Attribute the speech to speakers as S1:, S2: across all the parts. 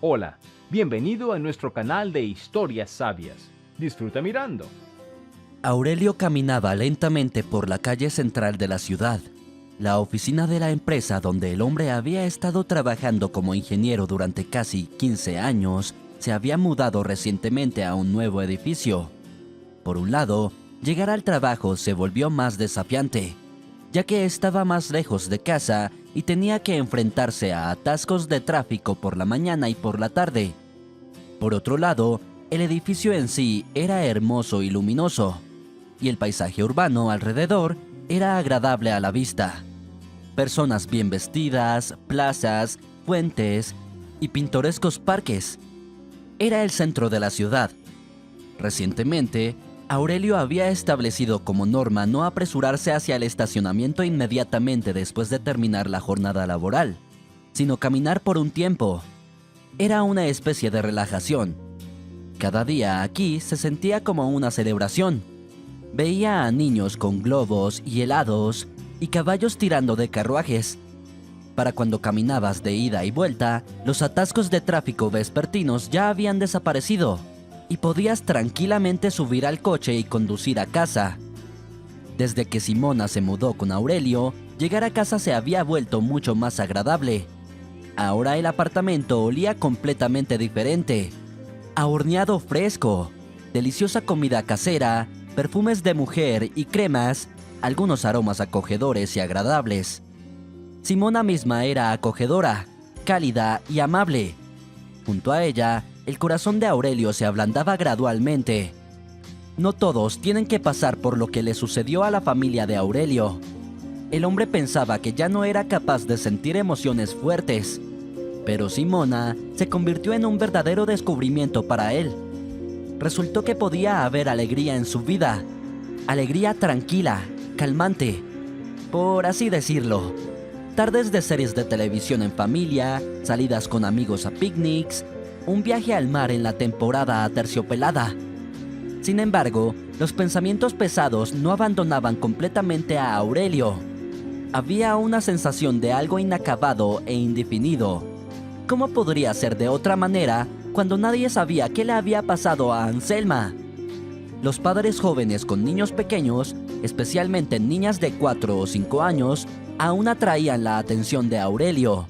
S1: Hola, bienvenido a nuestro canal de historias sabias. Disfruta mirando.
S2: Aurelio caminaba lentamente por la calle central de la ciudad, la oficina de la empresa donde el hombre había estado trabajando como ingeniero durante casi 15 años, se había mudado recientemente a un nuevo edificio. Por un lado, llegar al trabajo se volvió más desafiante, ya que estaba más lejos de casa y tenía que enfrentarse a atascos de tráfico por la mañana y por la tarde. Por otro lado, el edificio en sí era hermoso y luminoso, y el paisaje urbano alrededor era agradable a la vista. Personas bien vestidas, plazas, puentes y pintorescos parques. Era el centro de la ciudad. Recientemente, Aurelio había establecido como norma no apresurarse hacia el estacionamiento inmediatamente después de terminar la jornada laboral, sino caminar por un tiempo. Era una especie de relajación. Cada día aquí se sentía como una celebración. Veía a niños con globos y helados y caballos tirando de carruajes. Para cuando caminabas de ida y vuelta, los atascos de tráfico vespertinos ya habían desaparecido y podías tranquilamente subir al coche y conducir a casa. Desde que Simona se mudó con Aurelio, llegar a casa se había vuelto mucho más agradable. Ahora el apartamento olía completamente diferente. A horneado fresco, deliciosa comida casera, perfumes de mujer y cremas, algunos aromas acogedores y agradables. Simona misma era acogedora, cálida y amable. Junto a ella, el corazón de Aurelio se ablandaba gradualmente. No todos tienen que pasar por lo que le sucedió a la familia de Aurelio. El hombre pensaba que ya no era capaz de sentir emociones fuertes, pero Simona se convirtió en un verdadero descubrimiento para él. Resultó que podía haber alegría en su vida, alegría tranquila, calmante, por así decirlo. Tardes de series de televisión en familia, salidas con amigos a picnics, un viaje al mar en la temporada aterciopelada. Sin embargo, los pensamientos pesados no abandonaban completamente a Aurelio. Había una sensación de algo inacabado e indefinido. ¿Cómo podría ser de otra manera cuando nadie sabía qué le había pasado a Anselma? Los padres jóvenes con niños pequeños, especialmente niñas de 4 o 5 años, aún atraían la atención de Aurelio.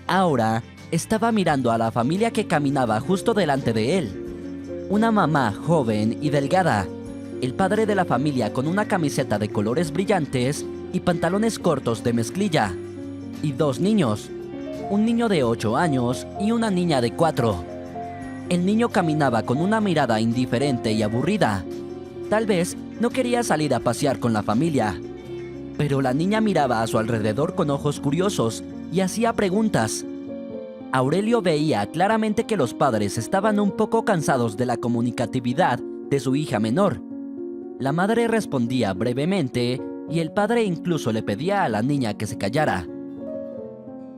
S2: Ahora, estaba mirando a la familia que caminaba justo delante de él. Una mamá joven y delgada, el padre de la familia con una camiseta de colores brillantes y pantalones cortos de mezclilla, y 2 niños, un niño de 8 años y una niña de 4. El niño caminaba con una mirada indiferente y aburrida. Tal vez no quería salir a pasear con la familia, pero la niña miraba a su alrededor con ojos curiosos y hacía preguntas. Aurelio veía claramente que los padres estaban un poco cansados de la comunicatividad de su hija menor. La madre respondía brevemente y el padre incluso le pedía a la niña que se callara.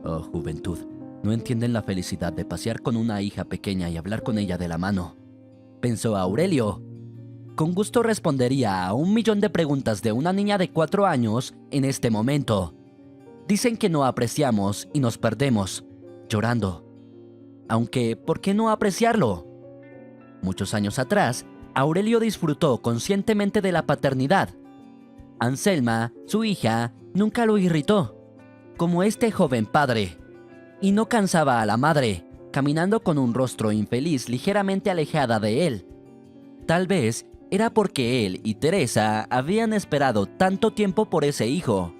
S2: Oh, juventud, no entienden la felicidad de pasear con una hija pequeña y hablar con ella de la mano, pensó Aurelio. Con gusto respondería a 1.000.000 de preguntas de una niña de 4 años en este momento. Dicen que no apreciamos y nos perdemos, llorando. Aunque, ¿por qué no apreciarlo? Muchos años atrás, Aurelio disfrutó conscientemente de la paternidad. Anselma, su hija, nunca lo irritó, como este joven padre, y no cansaba a la madre, caminando con un rostro infeliz ligeramente alejada de él. Tal vez era porque él y Teresa habían esperado tanto tiempo por ese hijo.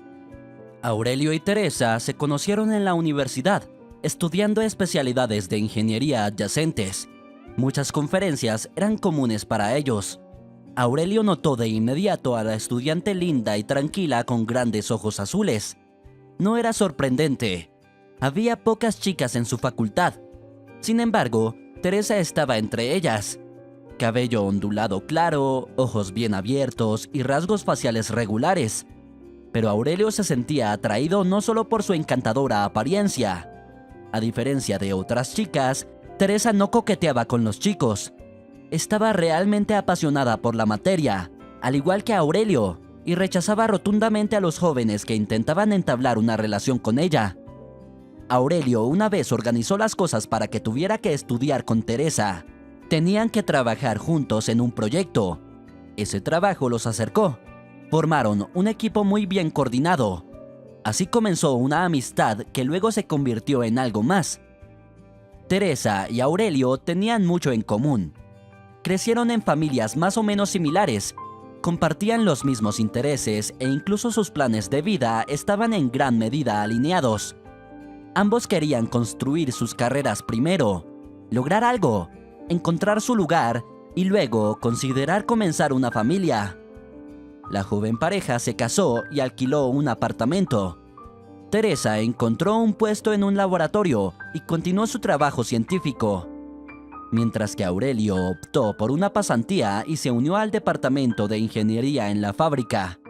S2: Aurelio y Teresa se conocieron en la universidad, estudiando especialidades de ingeniería adyacentes. Muchas conferencias eran comunes para ellos. Aurelio notó de inmediato a la estudiante linda y tranquila con grandes ojos azules. No era sorprendente. Había pocas chicas en su facultad. Sin embargo, Teresa estaba entre ellas. Cabello ondulado claro, ojos bien abiertos y rasgos faciales regulares. Pero Aurelio se sentía atraído no solo por su encantadora apariencia. A diferencia de otras chicas, Teresa no coqueteaba con los chicos. Estaba realmente apasionada por la materia, al igual que Aurelio, y rechazaba rotundamente a los jóvenes que intentaban entablar una relación con ella. Aurelio una vez organizó las cosas para que tuviera que estudiar con Teresa. Tenían que trabajar juntos en un proyecto. Ese trabajo los acercó. Formaron un equipo muy bien coordinado. Así comenzó una amistad que luego se convirtió en algo más. Teresa y Aurelio tenían mucho en común. Crecieron en familias más o menos similares, compartían los mismos intereses e incluso sus planes de vida estaban en gran medida alineados. Ambos querían construir sus carreras primero, lograr algo, encontrar su lugar y luego considerar comenzar una familia. La joven pareja se casó y alquiló un apartamento. Teresa encontró un puesto en un laboratorio y continuó su trabajo científico, mientras que Aurelio optó por una pasantía y se unió al departamento de ingeniería en la fábrica.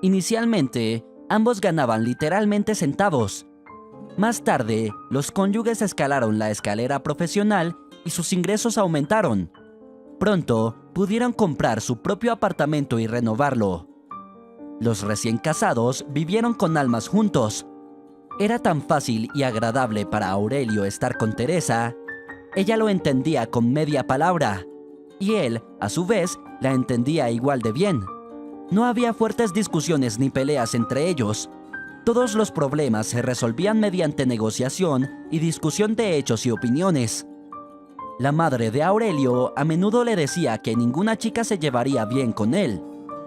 S2: Inicialmente, ambos ganaban literalmente centavos. Más tarde, los cónyuges escalaron la escalera profesional y sus ingresos aumentaron. Pronto, pudieron comprar su propio apartamento y renovarlo. Los recién casados vivieron con almas juntos. Era tan fácil y agradable para Aurelio estar con Teresa. Ella lo entendía con media palabra, y él, a su vez, la entendía igual de bien. No había fuertes discusiones ni peleas entre ellos. Todos los problemas se resolvían mediante negociación y discusión de hechos y opiniones. La madre de Aurelio a menudo le decía que ninguna chica se llevaría bien con él,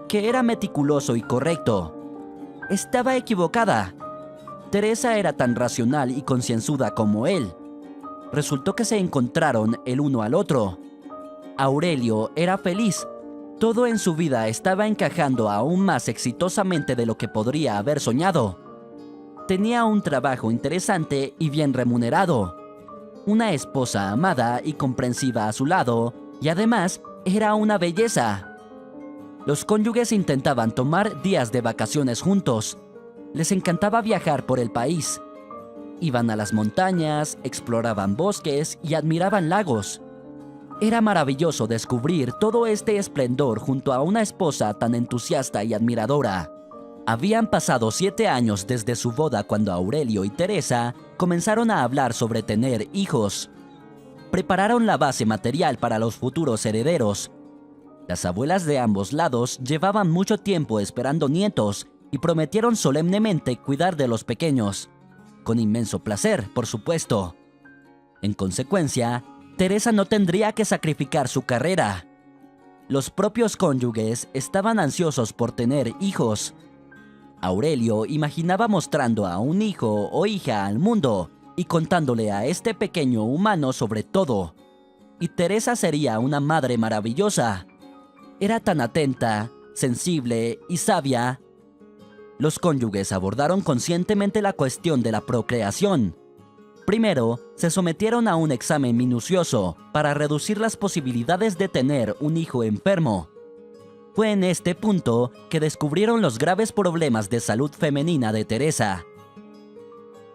S2: que era meticuloso y correcto. Estaba equivocada. Teresa era tan racional y concienzuda como él. Resultó que se encontraron el uno al otro. Aurelio era feliz. Todo en su vida estaba encajando aún más exitosamente de lo que podría haber soñado. Tenía un trabajo interesante y bien remunerado, una esposa amada y comprensiva a su lado, y además era una belleza. Los cónyuges intentaban tomar días de vacaciones juntos. Les encantaba viajar por el país. Iban a las montañas, exploraban bosques y admiraban lagos. Era maravilloso descubrir todo este esplendor junto a una esposa tan entusiasta y admiradora. Habían pasado 7 años desde su boda cuando Aurelio y Teresa comenzaron a hablar sobre tener hijos. Prepararon la base material para los futuros herederos. Las abuelas de ambos lados llevaban mucho tiempo esperando nietos y prometieron solemnemente cuidar de los pequeños. Con inmenso placer, por supuesto. En consecuencia, Teresa no tendría que sacrificar su carrera. Los propios cónyuges estaban ansiosos por tener hijos. Aurelio imaginaba mostrando a un hijo o hija al mundo y contándole a este pequeño humano sobre todo. Y Teresa sería una madre maravillosa. Era tan atenta, sensible y sabia. Los cónyuges abordaron conscientemente la cuestión de la procreación. Primero, se sometieron a un examen minucioso para reducir las posibilidades de tener un hijo enfermo. Fue en este punto que descubrieron los graves problemas de salud femenina de Teresa.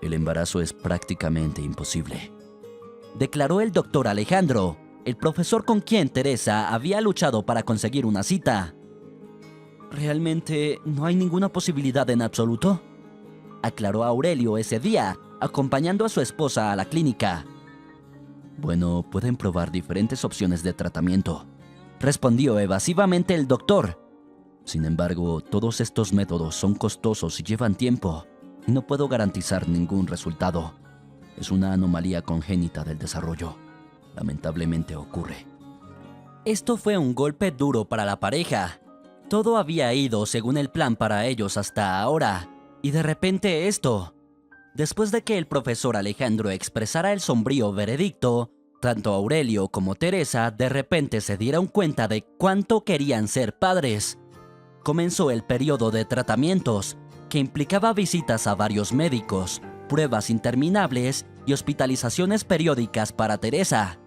S2: El embarazo es prácticamente imposible, declaró el doctor Alejandro, el profesor con quien Teresa había luchado para conseguir una cita. ¿Realmente no hay ninguna posibilidad en absoluto?, aclaró Aurelio ese día, acompañando a su esposa a la clínica. Bueno, pueden probar diferentes opciones de tratamiento, respondió evasivamente el doctor. Sin embargo, todos estos métodos son costosos y llevan tiempo, y no puedo garantizar ningún resultado. Es una anomalía congénita del desarrollo. Lamentablemente ocurre. Esto fue un golpe duro para la pareja. Todo había ido según el plan para ellos hasta ahora, y de repente esto. Después de que el profesor Alejandro expresara el sombrío veredicto, tanto Aurelio como Teresa de repente se dieron cuenta de cuánto querían ser padres. Comenzó el periodo de tratamientos, que implicaba visitas a varios médicos, pruebas interminables y hospitalizaciones periódicas para Teresa.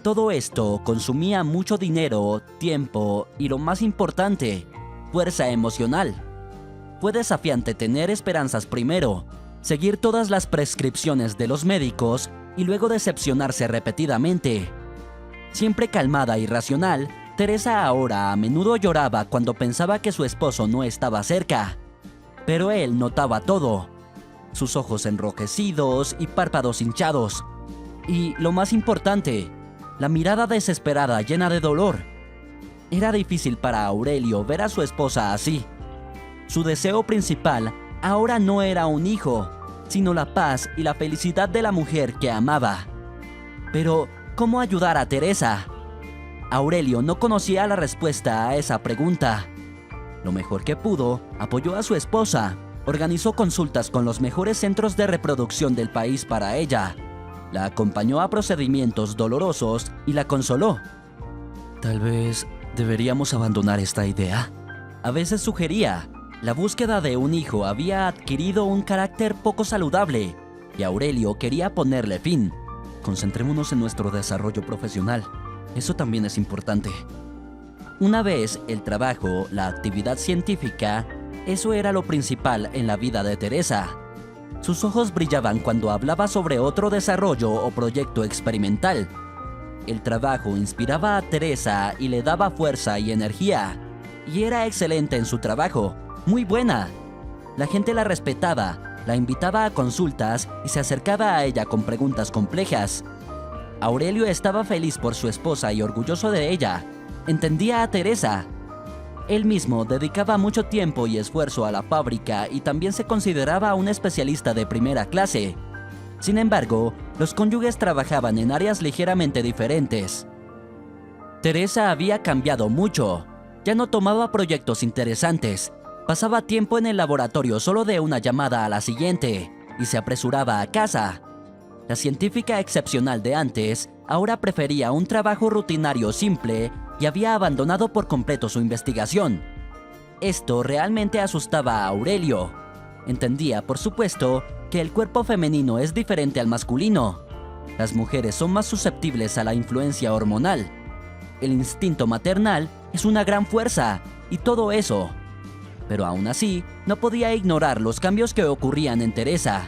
S2: Todo esto consumía mucho dinero, tiempo y, lo más importante, fuerza emocional. Fue desafiante tener esperanzas primero, seguir todas las prescripciones de los médicos y luego decepcionarse repetidamente. Siempre calmada y racional, Teresa ahora a menudo lloraba cuando pensaba que su esposo no estaba cerca. Pero él notaba todo. sus ojos enrojecidos y párpados hinchados. Y lo más importante, la mirada desesperada llena de dolor. Era difícil para Aurelio ver a su esposa así. Su deseo principal ahora no era un hijo, sino la paz y la felicidad de la mujer que amaba. Pero, ¿cómo ayudar a Teresa? Aurelio no conocía la respuesta a esa pregunta. Lo mejor que pudo, apoyó a su esposa, organizó consultas con los mejores centros de reproducción del país para ella, la acompañó a procedimientos dolorosos y la consoló. Tal vez deberíamos abandonar esta idea. A veces sugería, la búsqueda de un hijo había adquirido un carácter poco saludable y Aurelio quería ponerle fin. Concentrémonos en nuestro desarrollo profesional. Eso también es importante. Una vez el trabajo, la actividad científica, eso era lo principal en la vida de Teresa. Sus ojos brillaban cuando hablaba sobre otro desarrollo o proyecto experimental. El trabajo inspiraba a Teresa y le daba fuerza y energía. Y era excelente en su trabajo, muy buena. La gente la respetaba, la invitaba a consultas y se acercaba a ella con preguntas complejas. Aurelio estaba feliz por su esposa y orgulloso de ella. Entendía a Teresa. Él mismo dedicaba mucho tiempo y esfuerzo a la fábrica y también se consideraba un especialista de primera clase. Sin embargo, los cónyuges trabajaban en áreas ligeramente diferentes. Teresa había cambiado mucho. Ya no tomaba proyectos interesantes. Pasaba tiempo en el laboratorio solo de una llamada a la siguiente y se apresuraba a casa. La científica excepcional de antes ahora prefería un trabajo rutinario simple y había abandonado por completo su investigación. Esto realmente asustaba a Aurelio. Entendía, por supuesto, que el cuerpo femenino es diferente al masculino. Las mujeres son más susceptibles a la influencia hormonal. El instinto maternal es una gran fuerza, y todo eso. Pero aún así, no podía ignorar los cambios que ocurrían en Teresa.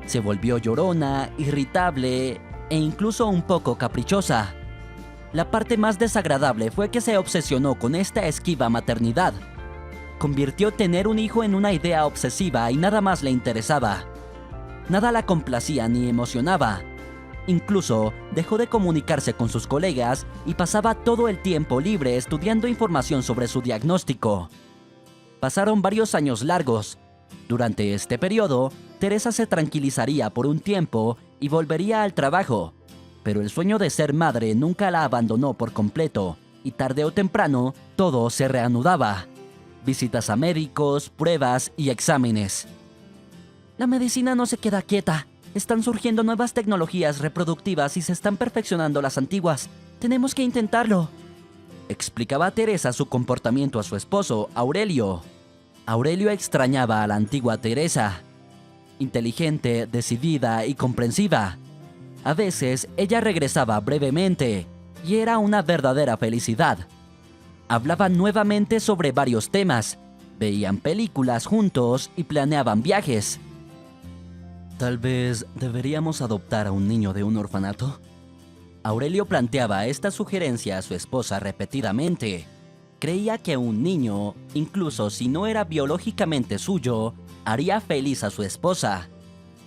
S2: Se volvió llorona, irritable e incluso un poco caprichosa. La parte más desagradable fue que se obsesionó con esta esquiva maternidad. Convirtió tener un hijo en una idea obsesiva y nada más le interesaba. Nada la complacía ni emocionaba. Incluso dejó de comunicarse con sus colegas y pasaba todo el tiempo libre estudiando información sobre su diagnóstico. Pasaron varios años largos. Durante este periodo, Teresa se tranquilizaría por un tiempo y volvería al trabajo. Pero el sueño de ser madre nunca la abandonó por completo, y tarde o temprano todo se reanudaba. Visitas a médicos, pruebas y exámenes. La medicina no se queda quieta. Están surgiendo nuevas tecnologías reproductivas y se están perfeccionando las antiguas. Tenemos que intentarlo. Explicaba Teresa su comportamiento a su esposo, Aurelio. Aurelio extrañaba a la antigua Teresa. Inteligente, decidida y comprensiva. A veces ella regresaba brevemente y era una verdadera felicidad. Hablaban nuevamente sobre varios temas, veían películas juntos y planeaban viajes. Tal vez deberíamos adoptar a un niño de un orfanato. Aurelio planteaba esta sugerencia a su esposa repetidamente. Creía que un niño, incluso si no era biológicamente suyo, haría feliz a su esposa,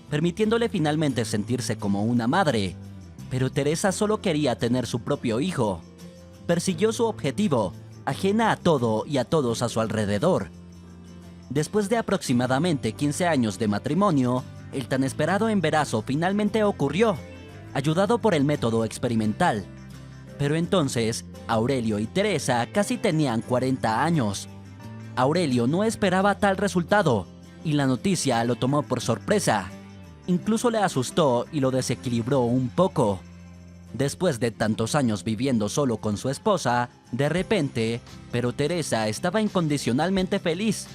S2: permitiéndole finalmente sentirse como una madre. Pero Teresa solo quería tener su propio hijo. Persiguió su objetivo, ajena a todo y a todos a su alrededor. Después de aproximadamente 15 años de matrimonio, el tan esperado embarazo finalmente ocurrió, ayudado por el método experimental. Pero entonces, Aurelio y Teresa casi tenían 40 años. Aurelio no esperaba tal resultado, y la noticia lo tomó por sorpresa. Incluso le asustó y lo desequilibró un poco. Después de tantos años viviendo solo con su esposa, de repente, pero Teresa estaba incondicionalmente feliz.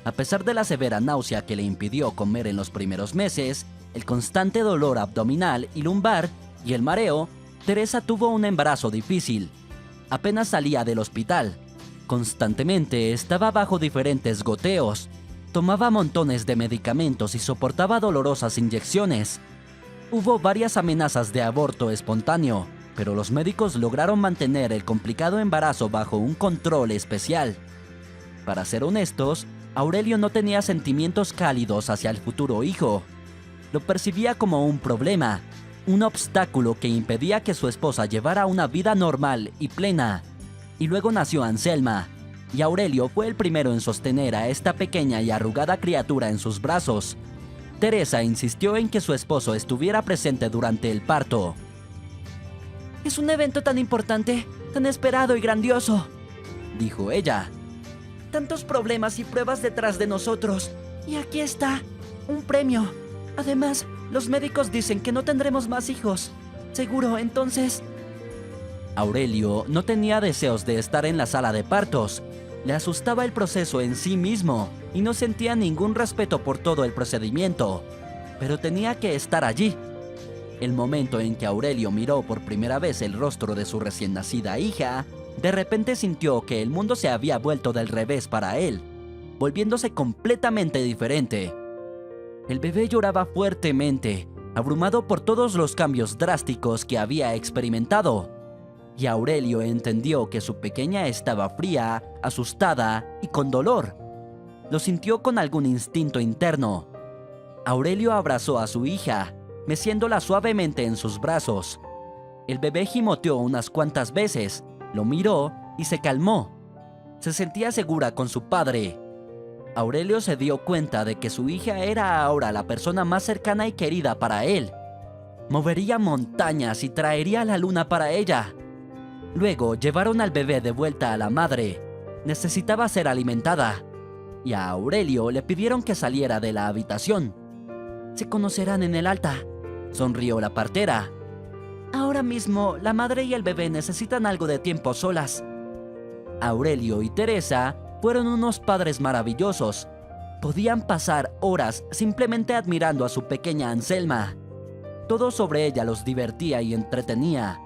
S2: A pesar de la severa náusea que le impidió comer en los primeros meses, el constante dolor abdominal y lumbar y el mareo, Teresa tuvo un embarazo difícil. Apenas salía del hospital. Constantemente estaba bajo diferentes goteos. Tomaba montones de medicamentos y soportaba dolorosas inyecciones. Hubo varias amenazas de aborto espontáneo, pero los médicos lograron mantener el complicado embarazo bajo un control especial. Para ser honestos, Aurelio no tenía sentimientos cálidos hacia el futuro hijo. Lo percibía como un problema, un obstáculo que impedía que su esposa llevara una vida normal y plena. Y luego nació Anselma, y Aurelio fue el primero en sostener a esta pequeña y arrugada criatura en sus brazos. Teresa insistió en que su esposo estuviera presente durante el parto. «Es un evento tan importante, tan esperado y grandioso», dijo ella. «Tantos problemas y pruebas detrás de nosotros, y aquí está, un premio. Además, los médicos dicen que no tendremos más hijos. Seguro, entonces...» Aurelio no tenía deseos de estar en la sala de partos. Le asustaba el proceso en sí mismo y no sentía ningún respeto por todo el procedimiento. Pero tenía que estar allí. El momento en que Aurelio miró por primera vez el rostro de su recién nacida hija, de repente sintió que el mundo se había vuelto del revés para él, volviéndose completamente diferente. El bebé lloraba fuertemente, abrumado por todos los cambios drásticos que había experimentado. Y Aurelio entendió que su pequeña estaba fría, asustada y con dolor. Lo sintió con algún instinto interno. Aurelio abrazó a su hija, meciéndola suavemente en sus brazos. El bebé gimoteó unas cuantas veces, lo miró y se calmó. Se sentía segura con su padre. Aurelio se dio cuenta de que su hija era ahora la persona más cercana y querida para él. Movería montañas y traería la luna para ella. Luego llevaron al bebé de vuelta a la madre. Necesitaba ser alimentada. Y a Aurelio le pidieron que saliera de la habitación. «Se conocerán en el altar», sonrió la partera. «Ahora mismo la madre y el bebé necesitan algo de tiempo a solas». Aurelio y Teresa fueron unos padres maravillosos. Podían pasar horas simplemente admirando a su pequeña Anselma. Todo sobre ella los divertía y entretenía.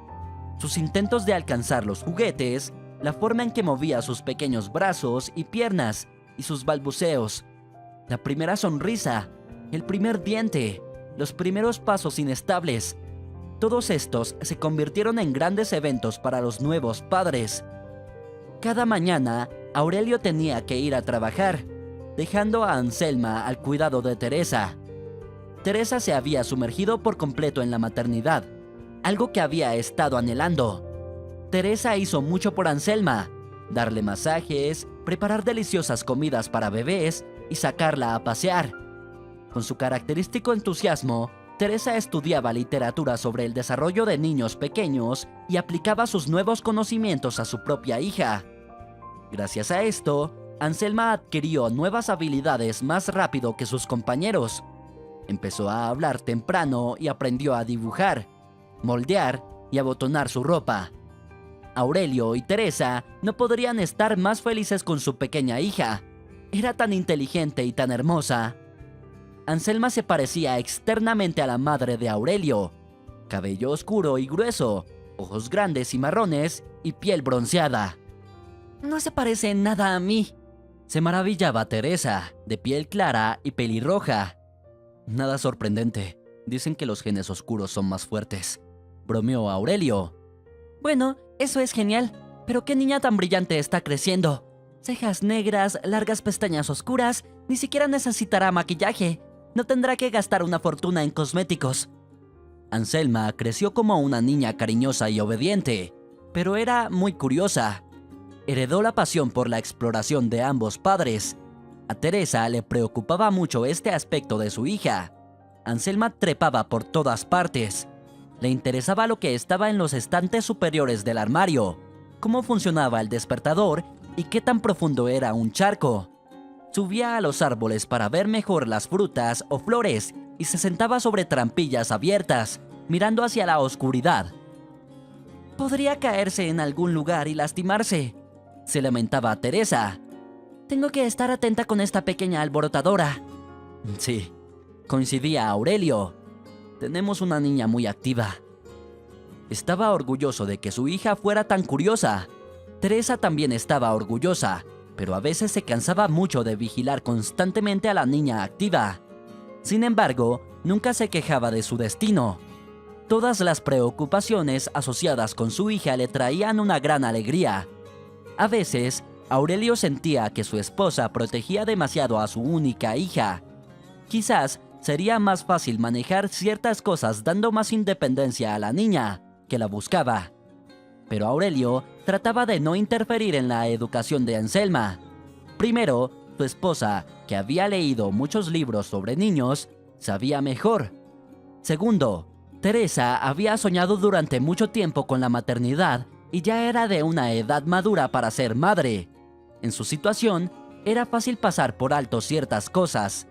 S2: Sus intentos de alcanzar los juguetes, la forma en que movía sus pequeños brazos y piernas, y sus balbuceos. La primera sonrisa, el primer diente, los primeros pasos inestables. Todos estos se convirtieron en grandes eventos para los nuevos padres. Cada mañana, Aurelio tenía que ir a trabajar, dejando a Anselma al cuidado de Teresa. Teresa se había sumergido por completo en la maternidad, algo que había estado anhelando. Teresa hizo mucho por Anselma: darle masajes, preparar deliciosas comidas para bebés y sacarla a pasear. Con su característico entusiasmo, Teresa estudiaba literatura sobre el desarrollo de niños pequeños y aplicaba sus nuevos conocimientos a su propia hija. Gracias a esto, Anselma adquirió nuevas habilidades más rápido que sus compañeros. Empezó a hablar temprano y aprendió a dibujar, moldear y abotonar su ropa. Aurelio y Teresa no podrían estar más felices con su pequeña hija. Era tan inteligente y tan hermosa. Anselma se parecía externamente a la madre de Aurelio: cabello oscuro y grueso, ojos grandes y marrones y piel bronceada. «No se parece en nada a mí», se maravillaba Teresa, de piel clara y pelirroja. «Nada sorprendente, dicen que los genes oscuros son más fuertes», bromeó Aurelio. «Bueno, eso es genial, pero qué niña tan brillante está creciendo. Cejas negras, largas pestañas oscuras, ni siquiera necesitará maquillaje. No tendrá que gastar una fortuna en cosméticos». Anselma creció como una niña cariñosa y obediente, pero era muy curiosa. Heredó la pasión por la exploración de ambos padres. A Teresa le preocupaba mucho este aspecto de su hija. Anselma trepaba por todas partes. Le interesaba lo que estaba en los estantes superiores del armario, cómo funcionaba el despertador y qué tan profundo era un charco. Subía a los árboles para ver mejor las frutas o flores y se sentaba sobre trampillas abiertas, mirando hacia la oscuridad. «Podría caerse en algún lugar y lastimarse», se lamentaba Teresa. «Tengo que estar atenta con esta pequeña alborotadora». «Sí», coincidía Aurelio. «Tenemos una niña muy activa». Estaba orgulloso de que su hija fuera tan curiosa. Teresa también estaba orgullosa, pero a veces se cansaba mucho de vigilar constantemente a la niña activa. Sin embargo, nunca se quejaba de su destino. Todas las preocupaciones asociadas con su hija le traían una gran alegría. A veces, Aurelio sentía que su esposa protegía demasiado a su única hija. Quizás sería más fácil manejar ciertas cosas dando más independencia a la niña, que la buscaba. Pero Aurelio trataba de no interferir en la educación de Anselma. Primero, su esposa, que había leído muchos libros sobre niños, sabía mejor. Segundo, Teresa había soñado durante mucho tiempo con la maternidad y ya era de una edad madura para ser madre. En su situación, era fácil pasar por alto ciertas cosas.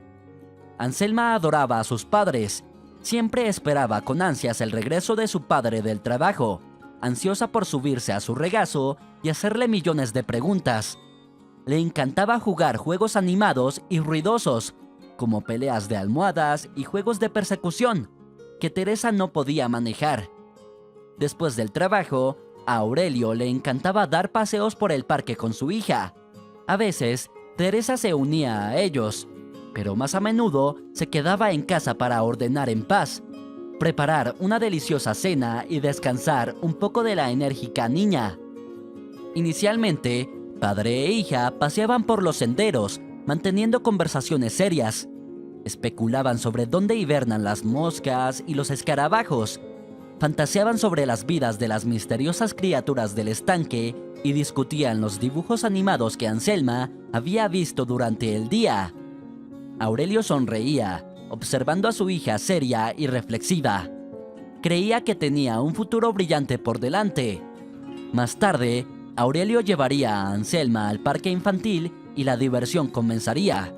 S2: Anselma adoraba a sus padres. Siempre esperaba con ansias el regreso de su padre del trabajo, ansiosa por subirse a su regazo y hacerle millones de preguntas. Le encantaba jugar juegos animados y ruidosos, como peleas de almohadas y juegos de persecución, que Teresa no podía manejar. Después del trabajo, a Aurelio le encantaba dar paseos por el parque con su hija. A veces, Teresa se unía a ellos, pero más a menudo se quedaba en casa para ordenar en paz, preparar una deliciosa cena y descansar un poco de la enérgica niña. Inicialmente, padre e hija paseaban por los senderos, manteniendo conversaciones serias. Especulaban sobre dónde hibernan las moscas y los escarabajos. Fantaseaban sobre las vidas de las misteriosas criaturas del estanque y discutían los dibujos animados que Anselma había visto durante el día. Aurelio sonreía, observando a su hija seria y reflexiva. Creía que tenía un futuro brillante por delante. Más tarde, Aurelio llevaría a Anselma al parque infantil y la diversión comenzaría.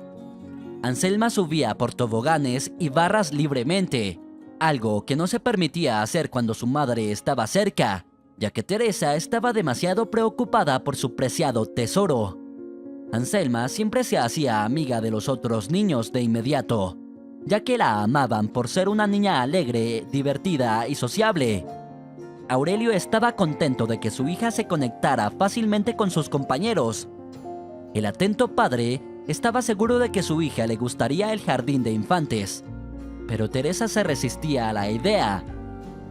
S2: Anselma subía por toboganes y barras libremente, algo que no se permitía hacer cuando su madre estaba cerca, ya que Teresa estaba demasiado preocupada por su preciado tesoro. Anselma siempre se hacía amiga de los otros niños de inmediato, ya que la amaban por ser una niña alegre, divertida y sociable. Aurelio estaba contento de que su hija se conectara fácilmente con sus compañeros. El atento padre estaba seguro de que su hija le gustaría el jardín de infantes, pero Teresa se resistía a la idea.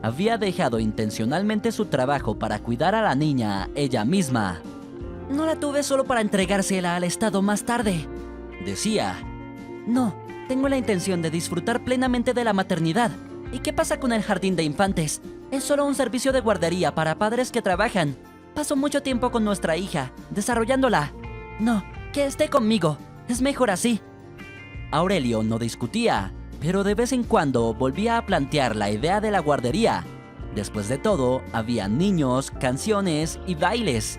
S2: Había dejado intencionalmente su trabajo para cuidar a la niña ella misma. «No la tuve solo para entregársela al Estado más tarde», decía. «No, tengo la intención de disfrutar plenamente de la maternidad. ¿Y qué pasa con el jardín de infantes? Es solo un servicio de guardería para padres que trabajan. Paso mucho tiempo con nuestra hija, desarrollándola. No, que esté conmigo. Es mejor así». Aurelio no discutía, pero de vez en cuando volvía a plantear la idea de la guardería. Después de todo, había niños, canciones y bailes.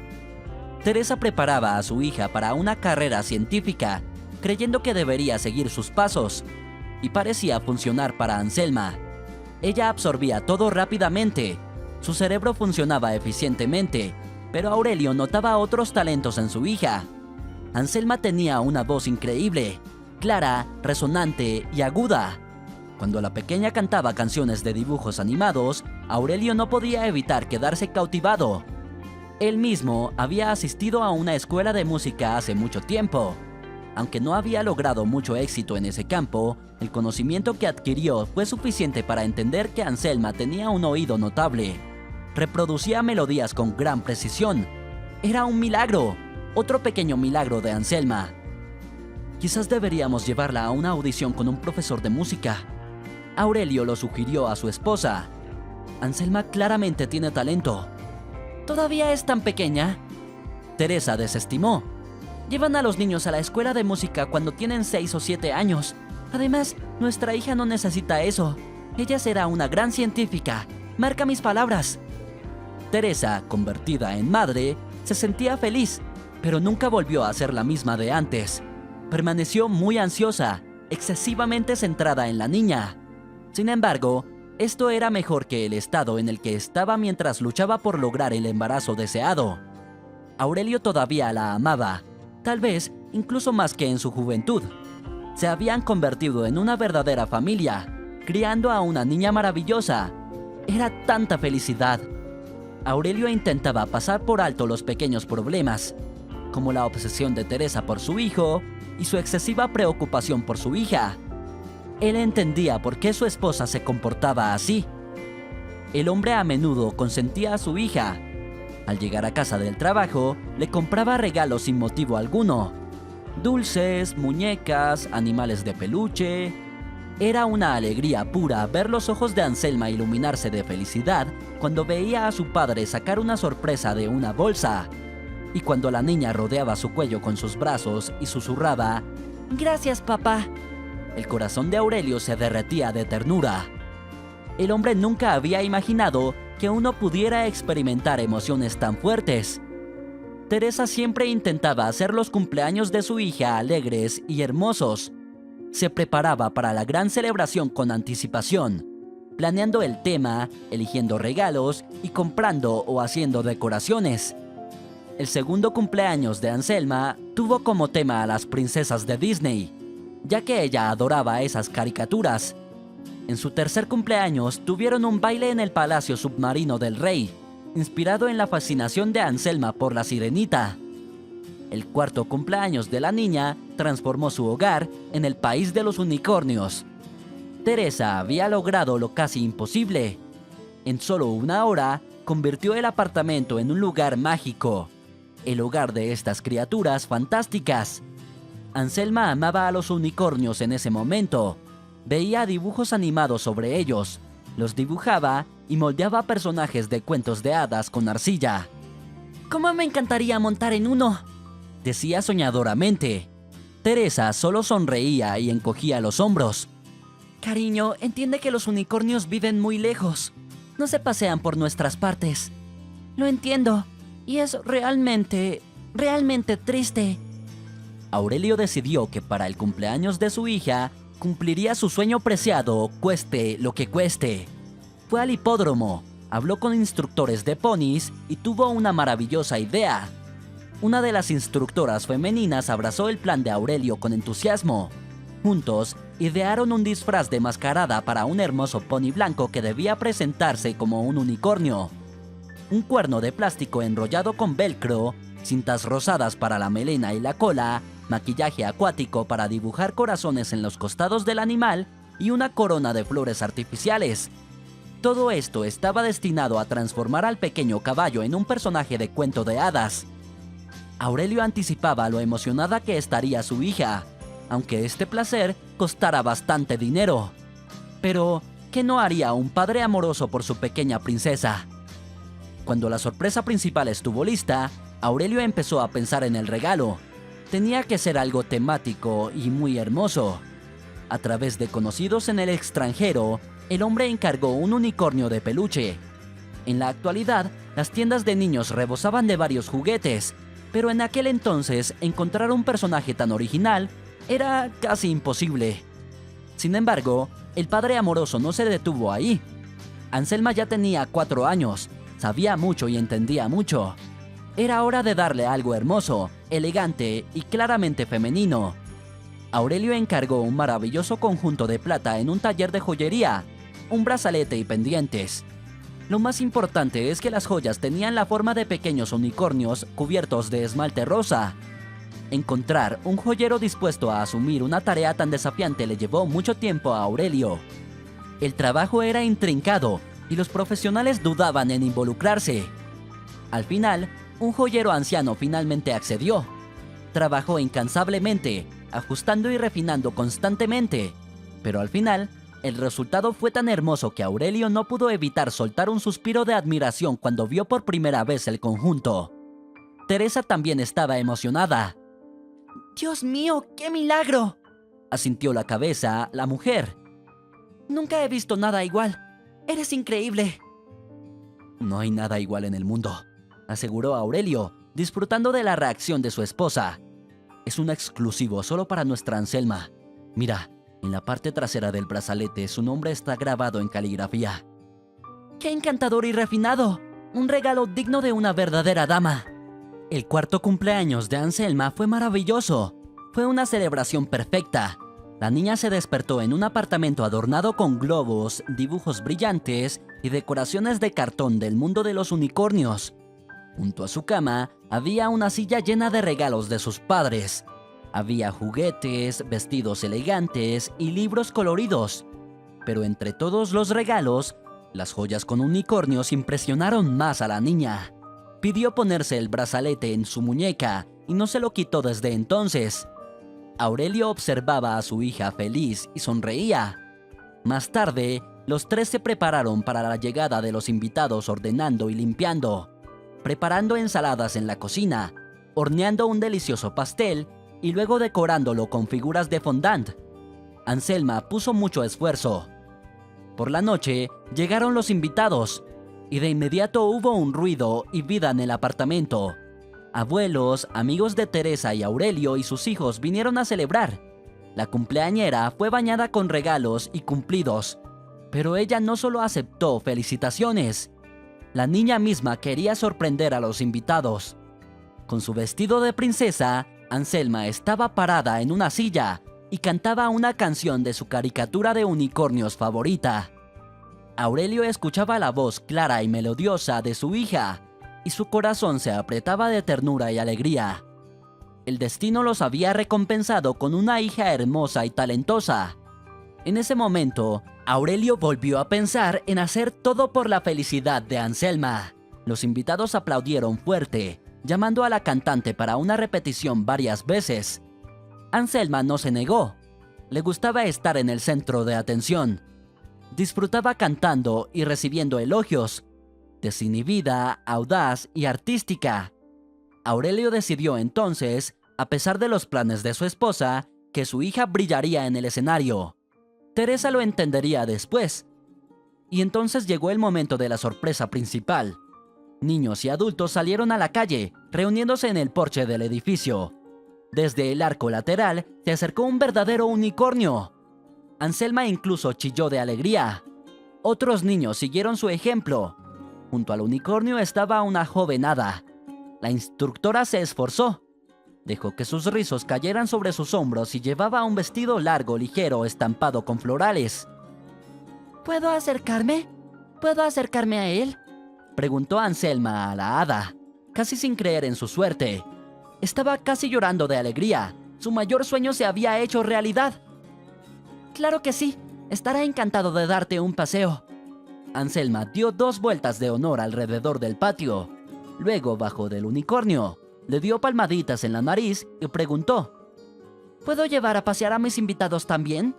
S2: Teresa preparaba a su hija para una carrera científica, creyendo que debería seguir sus pasos, y parecía funcionar para Anselma. Ella absorbía todo rápidamente. Su cerebro funcionaba eficientemente, pero Aurelio notaba otros talentos en su hija. Anselma tenía una voz increíble, clara, resonante y aguda. Cuando la pequeña cantaba canciones de dibujos animados, Aurelio no podía evitar quedarse cautivado. Él mismo había asistido a una escuela de música hace mucho tiempo. Aunque no había logrado mucho éxito en ese campo, el conocimiento que adquirió fue suficiente para entender que Anselma tenía un oído notable. Reproducía melodías con gran precisión. Era un milagro, otro pequeño milagro de Anselma. Quizás deberíamos llevarla a una audición con un profesor de música. Aurelio lo sugirió a su esposa. Anselma claramente tiene talento. ¿Todavía es tan pequeña? Teresa desestimó. Llevan a los niños a la escuela de música cuando tienen 6 o 7 años. Además, nuestra hija no necesita eso. Ella será una gran científica. Marca mis palabras. Teresa, convertida en madre, se sentía feliz, pero nunca volvió a ser la misma de antes. Permaneció muy ansiosa, excesivamente centrada en la niña. Sin embargo, esto era mejor que el estado en el que estaba mientras luchaba por lograr el embarazo deseado. Aurelio todavía la amaba, tal vez incluso más que en su juventud. Se habían convertido en una verdadera familia, criando a una niña maravillosa. Era tanta felicidad. Aurelio intentaba pasar por alto los pequeños problemas, como la obsesión de Teresa por su hijo y su excesiva preocupación por su hija. Él entendía por qué su esposa se comportaba así. El hombre a menudo consentía a su hija. Al llegar a casa del trabajo, le compraba regalos sin motivo alguno. Dulces, muñecas, animales de peluche. Era una alegría pura ver los ojos de Anselma iluminarse de felicidad cuando veía a su padre sacar una sorpresa de una bolsa. Y cuando la niña rodeaba su cuello con sus brazos y susurraba, «Gracias, papá», el corazón de Aurelio se derretía de ternura. El hombre nunca había imaginado que uno pudiera experimentar emociones tan fuertes. Teresa siempre intentaba hacer los cumpleaños de su hija alegres y hermosos. Se preparaba para la gran celebración con anticipación, planeando el tema, eligiendo regalos y comprando o haciendo decoraciones. El segundo cumpleaños de Anselma tuvo como tema a las princesas de Disney, ya que ella adoraba esas caricaturas. En su tercer cumpleaños tuvieron un baile en el Palacio Submarino del Rey, inspirado en la fascinación de Anselma por la Sirenita. El cuarto cumpleaños de la niña transformó su hogar en el país de los unicornios. Teresa había logrado lo casi imposible. En solo una hora, convirtió el apartamento en un lugar mágico, el hogar de estas criaturas fantásticas. Anselma amaba a los unicornios en ese momento. Veía dibujos animados sobre ellos, los dibujaba y moldeaba personajes de cuentos de hadas con arcilla. «¿Cómo me encantaría montar en uno?», decía soñadoramente. Teresa solo sonreía y encogía los hombros. «Cariño, entiende que los unicornios viven muy lejos. No se pasean por nuestras partes». «Lo entiendo, y es realmente triste». Aurelio decidió que para el cumpleaños de su hija cumpliría su sueño preciado, cueste lo que cueste. Fue al hipódromo, habló con instructores de ponis y tuvo una maravillosa idea. Una de las instructoras femeninas abrazó el plan de Aurelio con entusiasmo. Juntos, idearon un disfraz de mascarada para un hermoso pony blanco que debía presentarse como un unicornio. Un cuerno de plástico enrollado con velcro, cintas rosadas para la melena y la cola, maquillaje acuático para dibujar corazones en los costados del animal y una corona de flores artificiales. Todo esto estaba destinado a transformar al pequeño caballo en un personaje de cuento de hadas. Aurelio anticipaba lo emocionada que estaría su hija, aunque este placer costara bastante dinero. Pero, ¿qué no haría un padre amoroso por su pequeña princesa? Cuando la sorpresa principal estuvo lista, Aurelio empezó a pensar en el regalo. Tenía que ser algo temático y muy hermoso. A través de conocidos en el extranjero, el hombre encargó un unicornio de peluche. En la actualidad, las tiendas de niños rebosaban de varios juguetes, pero en aquel entonces encontrar un personaje tan original era casi imposible. Sin embargo, el padre amoroso no se detuvo ahí. Anselma ya tenía 4 años, sabía mucho y entendía mucho. Era hora de darle algo hermoso, elegante y claramente femenino. Aurelio encargó un maravilloso conjunto de plata en un taller de joyería, un brazalete y pendientes. Lo más importante es que las joyas tenían la forma de pequeños unicornios cubiertos de esmalte rosa. Encontrar un joyero dispuesto a asumir una tarea tan desafiante le llevó mucho tiempo a Aurelio. El trabajo era intrincado y los profesionales dudaban en involucrarse. Al final, un joyero anciano finalmente accedió. Trabajó incansablemente, ajustando y refinando constantemente, pero al final, el resultado fue tan hermoso que Aurelio no pudo evitar soltar un suspiro de admiración cuando vio por primera vez el conjunto. Teresa también estaba emocionada. «¡Dios mío, qué milagro!», asintió la cabeza la mujer. «Nunca he visto nada igual. Eres increíble». «No hay nada igual en el mundo», aseguró Aurelio, disfrutando de la reacción de su esposa. «Es un exclusivo solo para nuestra Anselma. Mira, en la parte trasera del brazalete su nombre está grabado en caligrafía». «¡Qué encantador y refinado! Un regalo digno de una verdadera dama». El cuarto cumpleaños de Anselma fue maravilloso. Fue una celebración perfecta. La niña se despertó en un apartamento adornado con globos, dibujos brillantes y decoraciones de cartón del mundo de los unicornios. Junto a su cama había una silla llena de regalos de sus padres. Había juguetes, vestidos elegantes y libros coloridos. Pero entre todos los regalos, las joyas con unicornios impresionaron más a la niña. Pidió ponerse el brazalete en su muñeca y no se lo quitó desde entonces. Aurelio observaba a su hija feliz y sonreía. Más tarde, los tres se prepararon para la llegada de los invitados ordenando y limpiando, preparando ensaladas en la cocina, horneando un delicioso pastel y luego decorándolo con figuras de fondant. Anselma puso mucho esfuerzo. Por la noche, llegaron los invitados y de inmediato hubo un ruido y vida en el apartamento. Abuelos, amigos de Teresa y Aurelio y sus hijos vinieron a celebrar. La cumpleañera fue bañada con regalos y cumplidos, pero ella no solo aceptó felicitaciones. La niña misma quería sorprender a los invitados. Con su vestido de princesa, Anselma estaba parada en una silla y cantaba una canción de su caricatura de unicornios favorita. Aurelio escuchaba la voz clara y melodiosa de su hija, y su corazón se apretaba de ternura y alegría. El destino los había recompensado con una hija hermosa y talentosa. En ese momento, Aurelio volvió a pensar en hacer todo por la felicidad de Anselma. Los invitados aplaudieron fuerte, llamando a la cantante para una repetición varias veces. Anselma no se negó. Le gustaba estar en el centro de atención. Disfrutaba cantando y recibiendo elogios. Desinhibida, audaz y artística. Aurelio decidió entonces, a pesar de los planes de su esposa, que su hija brillaría en el escenario. Teresa lo entendería después. Y entonces llegó el momento de la sorpresa principal. Niños y adultos salieron a la calle, reuniéndose en el porche del edificio. Desde el arco lateral se acercó un verdadero unicornio. Anselma incluso chilló de alegría. Otros niños siguieron su ejemplo. Junto al unicornio estaba una joven hada. La instructora se esforzó. Dejó que sus rizos cayeran sobre sus hombros y llevaba un vestido largo, ligero, estampado con florales.
S3: ¿Puedo acercarme? ¿Puedo acercarme a él?,
S2: preguntó Anselma a la hada, casi sin creer en su suerte. Estaba casi llorando de alegría. Su mayor sueño se había hecho realidad.
S3: Claro que sí. Estará encantado de darte un paseo.
S2: Anselma dio 2 vueltas de honor alrededor del patio. Luego bajó del unicornio, le dio palmaditas en la nariz y preguntó:
S3: ¿Puedo llevar a pasear a mis invitados también?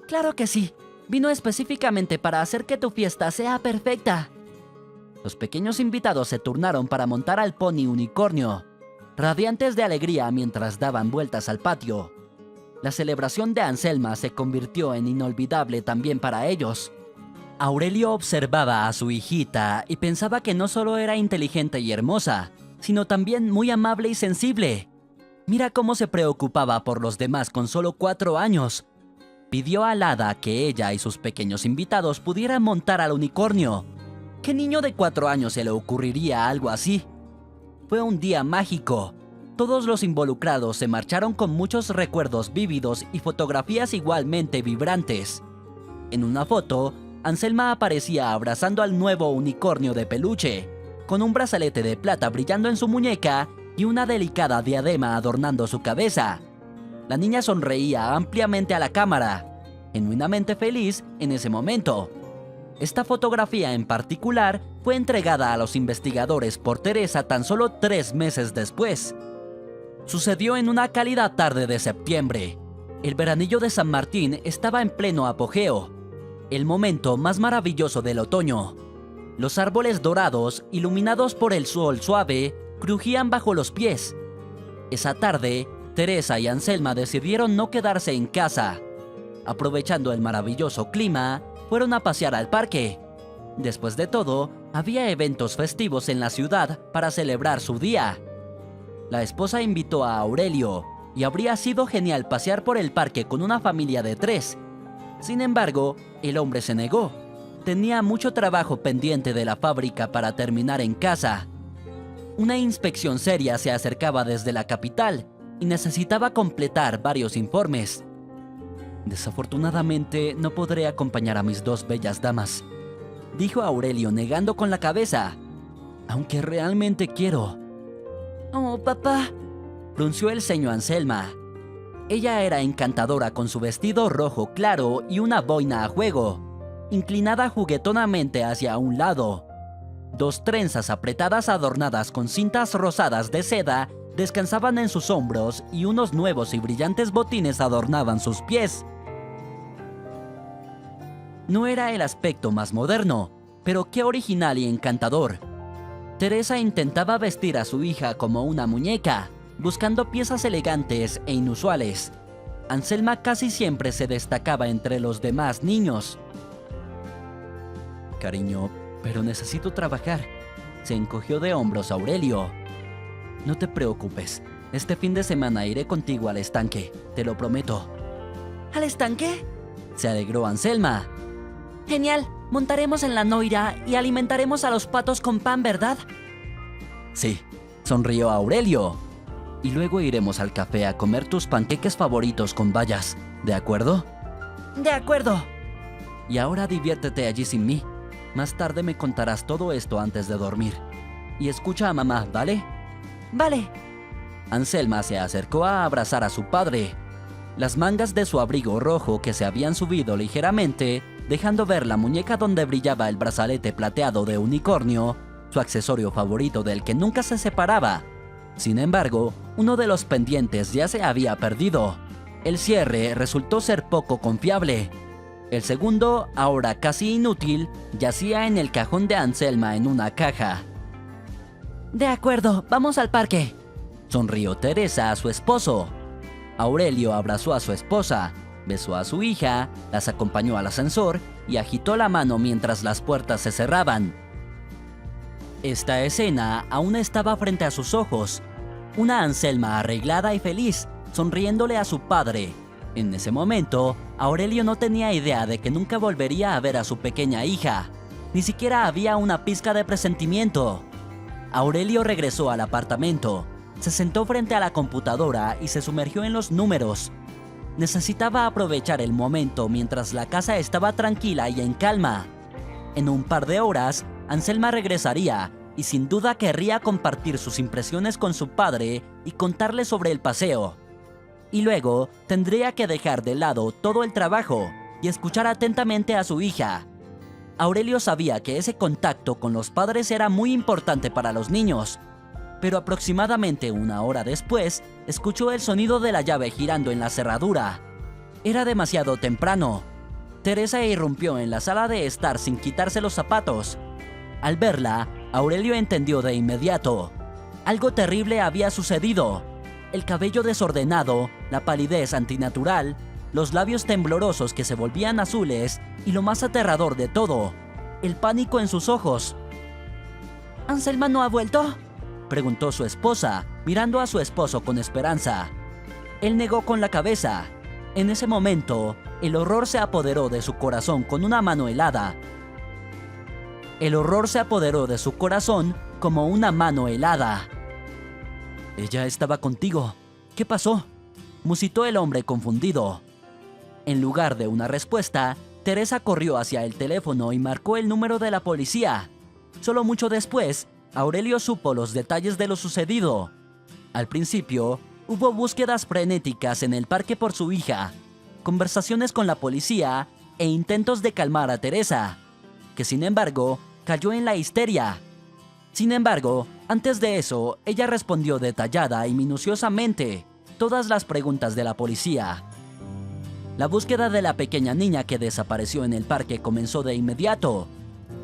S3: Claro que sí. Vino específicamente para hacer que tu fiesta sea perfecta.
S2: Los pequeños invitados se turnaron para montar al pony unicornio, radiantes de alegría mientras daban vueltas al patio. La celebración de Anselma se convirtió en inolvidable también para ellos. Aurelio observaba a su hijita y pensaba que no solo era inteligente y hermosa, sino también muy amable y sensible. Mira cómo se preocupaba por los demás con solo 4 años. Pidió al hada que ella y sus pequeños invitados pudieran montar al unicornio. ¿Qué niño de 4 años se le ocurriría algo así? Fue un día mágico. Todos los involucrados se marcharon con muchos recuerdos vívidos y fotografías igualmente vibrantes. En una foto, Anselma aparecía abrazando al nuevo unicornio de peluche, con un brazalete de plata brillando en su muñeca y una delicada diadema adornando su cabeza. La niña sonreía ampliamente a la cámara, genuinamente feliz en ese momento. Esta fotografía en particular fue entregada a los investigadores por Teresa tan solo 3 meses después. Sucedió en una cálida tarde de septiembre. El veranillo de San Martín estaba en pleno apogeo, el momento más maravilloso del otoño. Los árboles dorados, iluminados por el sol suave, crujían bajo los pies. Esa tarde, Teresa y Anselma decidieron no quedarse en casa. Aprovechando el maravilloso clima, fueron a pasear al parque. Después de todo, había eventos festivos en la ciudad para celebrar su día. La esposa invitó a Aurelio, y habría sido genial pasear por el parque con una familia de 3. Sin embargo, el hombre se negó. Tenía mucho trabajo pendiente de la fábrica para terminar en casa. Una inspección seria se acercaba desde la capital y necesitaba completar varios informes. Desafortunadamente, no podré acompañar a mis 2 bellas damas, dijo Aurelio negando con la cabeza. Aunque realmente quiero.
S3: Oh, papá,
S2: frunció el ceño Anselma. Ella era encantadora con su vestido rojo claro y una boina a juego, inclinada juguetonamente hacia un lado. Dos trenzas apretadas adornadas con cintas rosadas de seda descansaban en sus hombros y unos nuevos y brillantes botines adornaban sus pies. No era el aspecto más moderno, pero qué original y encantador. Teresa intentaba vestir a su hija como una muñeca, buscando piezas elegantes e inusuales. Anselma casi siempre se destacaba entre los demás niños. Cariño, pero necesito trabajar. Se encogió de hombros Aurelio. No te preocupes, este fin de semana iré contigo al estanque, te lo prometo.
S3: ¿Al estanque?
S2: Se alegró Anselma.
S3: Genial, montaremos en la Noira y alimentaremos a los patos con pan, ¿verdad?
S2: Sí, sonrió Aurelio. Y luego iremos al café a comer tus panqueques favoritos con bayas, ¿de acuerdo?
S3: De acuerdo.
S2: Y ahora diviértete allí sin mí. Más tarde me contarás todo esto antes de dormir. Y escucha a mamá, ¿vale?
S3: Vale.
S2: Anselma se acercó a abrazar a su padre. Las mangas de su abrigo rojo que se habían subido ligeramente, dejando ver la muñeca donde brillaba el brazalete plateado de unicornio, su accesorio favorito del que nunca se separaba. Sin embargo, uno de los pendientes ya se había perdido. El cierre resultó ser poco confiable. El segundo, ahora casi inútil, yacía en el cajón de Anselma en una caja.
S3: De acuerdo, vamos al parque.
S2: Sonrió Teresa a su esposo. Aurelio abrazó a su esposa, besó a su hija, las acompañó al ascensor y agitó la mano mientras las puertas se cerraban. Esta escena aún estaba frente a sus ojos. Una Anselma arreglada y feliz, sonriéndole a su padre. En ese momento, Aurelio no tenía idea de que nunca volvería a ver a su pequeña hija. Ni siquiera había una pizca de presentimiento. Aurelio regresó al apartamento, se sentó frente a la computadora y se sumergió en los números. Necesitaba aprovechar el momento mientras la casa estaba tranquila y en calma. En un par de horas, Anselma regresaría y sin duda querría compartir sus impresiones con su padre y contarle sobre el paseo. Y luego tendría que dejar de lado todo el trabajo y escuchar atentamente a su hija. Aurelio sabía que ese contacto con los padres era muy importante para los niños, pero aproximadamente una hora después, escuchó el sonido de la llave girando en la cerradura. Era demasiado temprano. Teresa irrumpió en la sala de estar sin quitarse los zapatos. Al verla, Aurelio entendió de inmediato. Algo terrible había sucedido. El cabello desordenado, la palidez antinatural, los labios temblorosos que se volvían azules y lo más aterrador de todo, el pánico en sus ojos.
S3: ¿Anselma no ha vuelto?,
S2: preguntó su esposa, mirando a su esposo con esperanza. Él negó con la cabeza. En ese momento, el horror se apoderó de su corazón con una mano helada. El horror se apoderó de su corazón como una mano helada. «Ella estaba contigo. ¿Qué pasó?», musitó el hombre confundido. En lugar de una respuesta, Teresa corrió hacia el teléfono y marcó el número de la policía. Solo mucho después, Aurelio supo los detalles de lo sucedido. Al principio, hubo búsquedas frenéticas en el parque por su hija, conversaciones con la policía e intentos de calmar a Teresa, que sin embargo, cayó en la histeria. Sin embargo, antes de eso, ella respondió detallada y minuciosamente todas las preguntas de la policía. La búsqueda de la pequeña niña que desapareció en el parque comenzó de inmediato.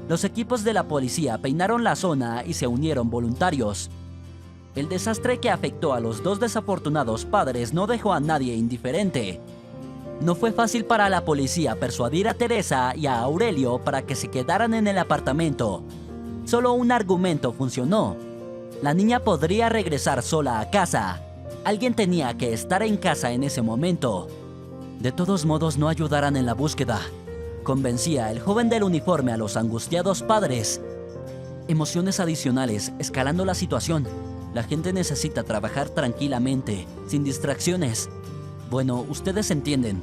S2: Los equipos de la policía peinaron la zona y se unieron voluntarios. El desastre que afectó a los dos desafortunados padres no dejó a nadie indiferente. No fue fácil para la policía persuadir a Teresa y a Aurelio para que se quedaran en el apartamento. Solo un argumento funcionó. La niña podría regresar sola a casa. Alguien tenía que estar en casa en ese momento. De todos modos, no ayudarán en la búsqueda, convencía el joven del uniforme a los angustiados padres. Emociones adicionales escalando la situación. La gente necesita trabajar tranquilamente, sin distracciones. Bueno, ustedes entienden.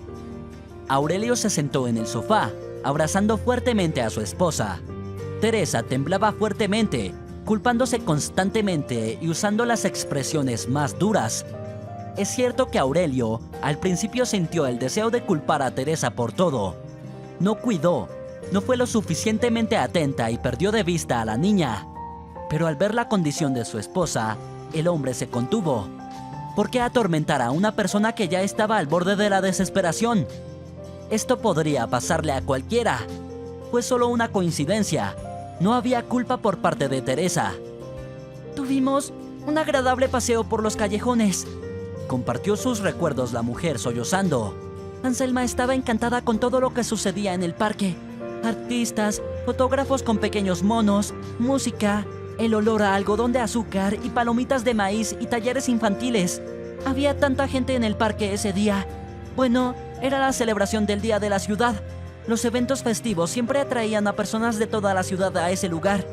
S2: Aurelio se sentó en el sofá, abrazando fuertemente a su esposa. Teresa temblaba fuertemente, culpándose constantemente y usando las expresiones más duras. Es cierto que Aurelio al principio sintió el deseo de culpar a Teresa por todo. No cuidó, no fue lo suficientemente atenta y perdió de vista a la niña. Pero al ver la condición de su esposa, el hombre se contuvo. ¿Por qué atormentar a una persona que ya estaba al borde de la desesperación? Esto podría pasarle a cualquiera. Fue solo una coincidencia. No había culpa por parte de Teresa.
S3: Tuvimos un agradable paseo por los callejones.
S2: Compartió sus recuerdos la mujer sollozando.
S3: Anselma estaba encantada con todo lo que sucedía en el parque. Artistas, fotógrafos con pequeños monos, música, el olor a algodón de azúcar y palomitas de maíz y talleres infantiles. Había tanta gente en el parque ese día. Bueno, era la celebración del Día de la Ciudad. Los eventos festivos siempre atraían a personas de toda la ciudad a ese lugar.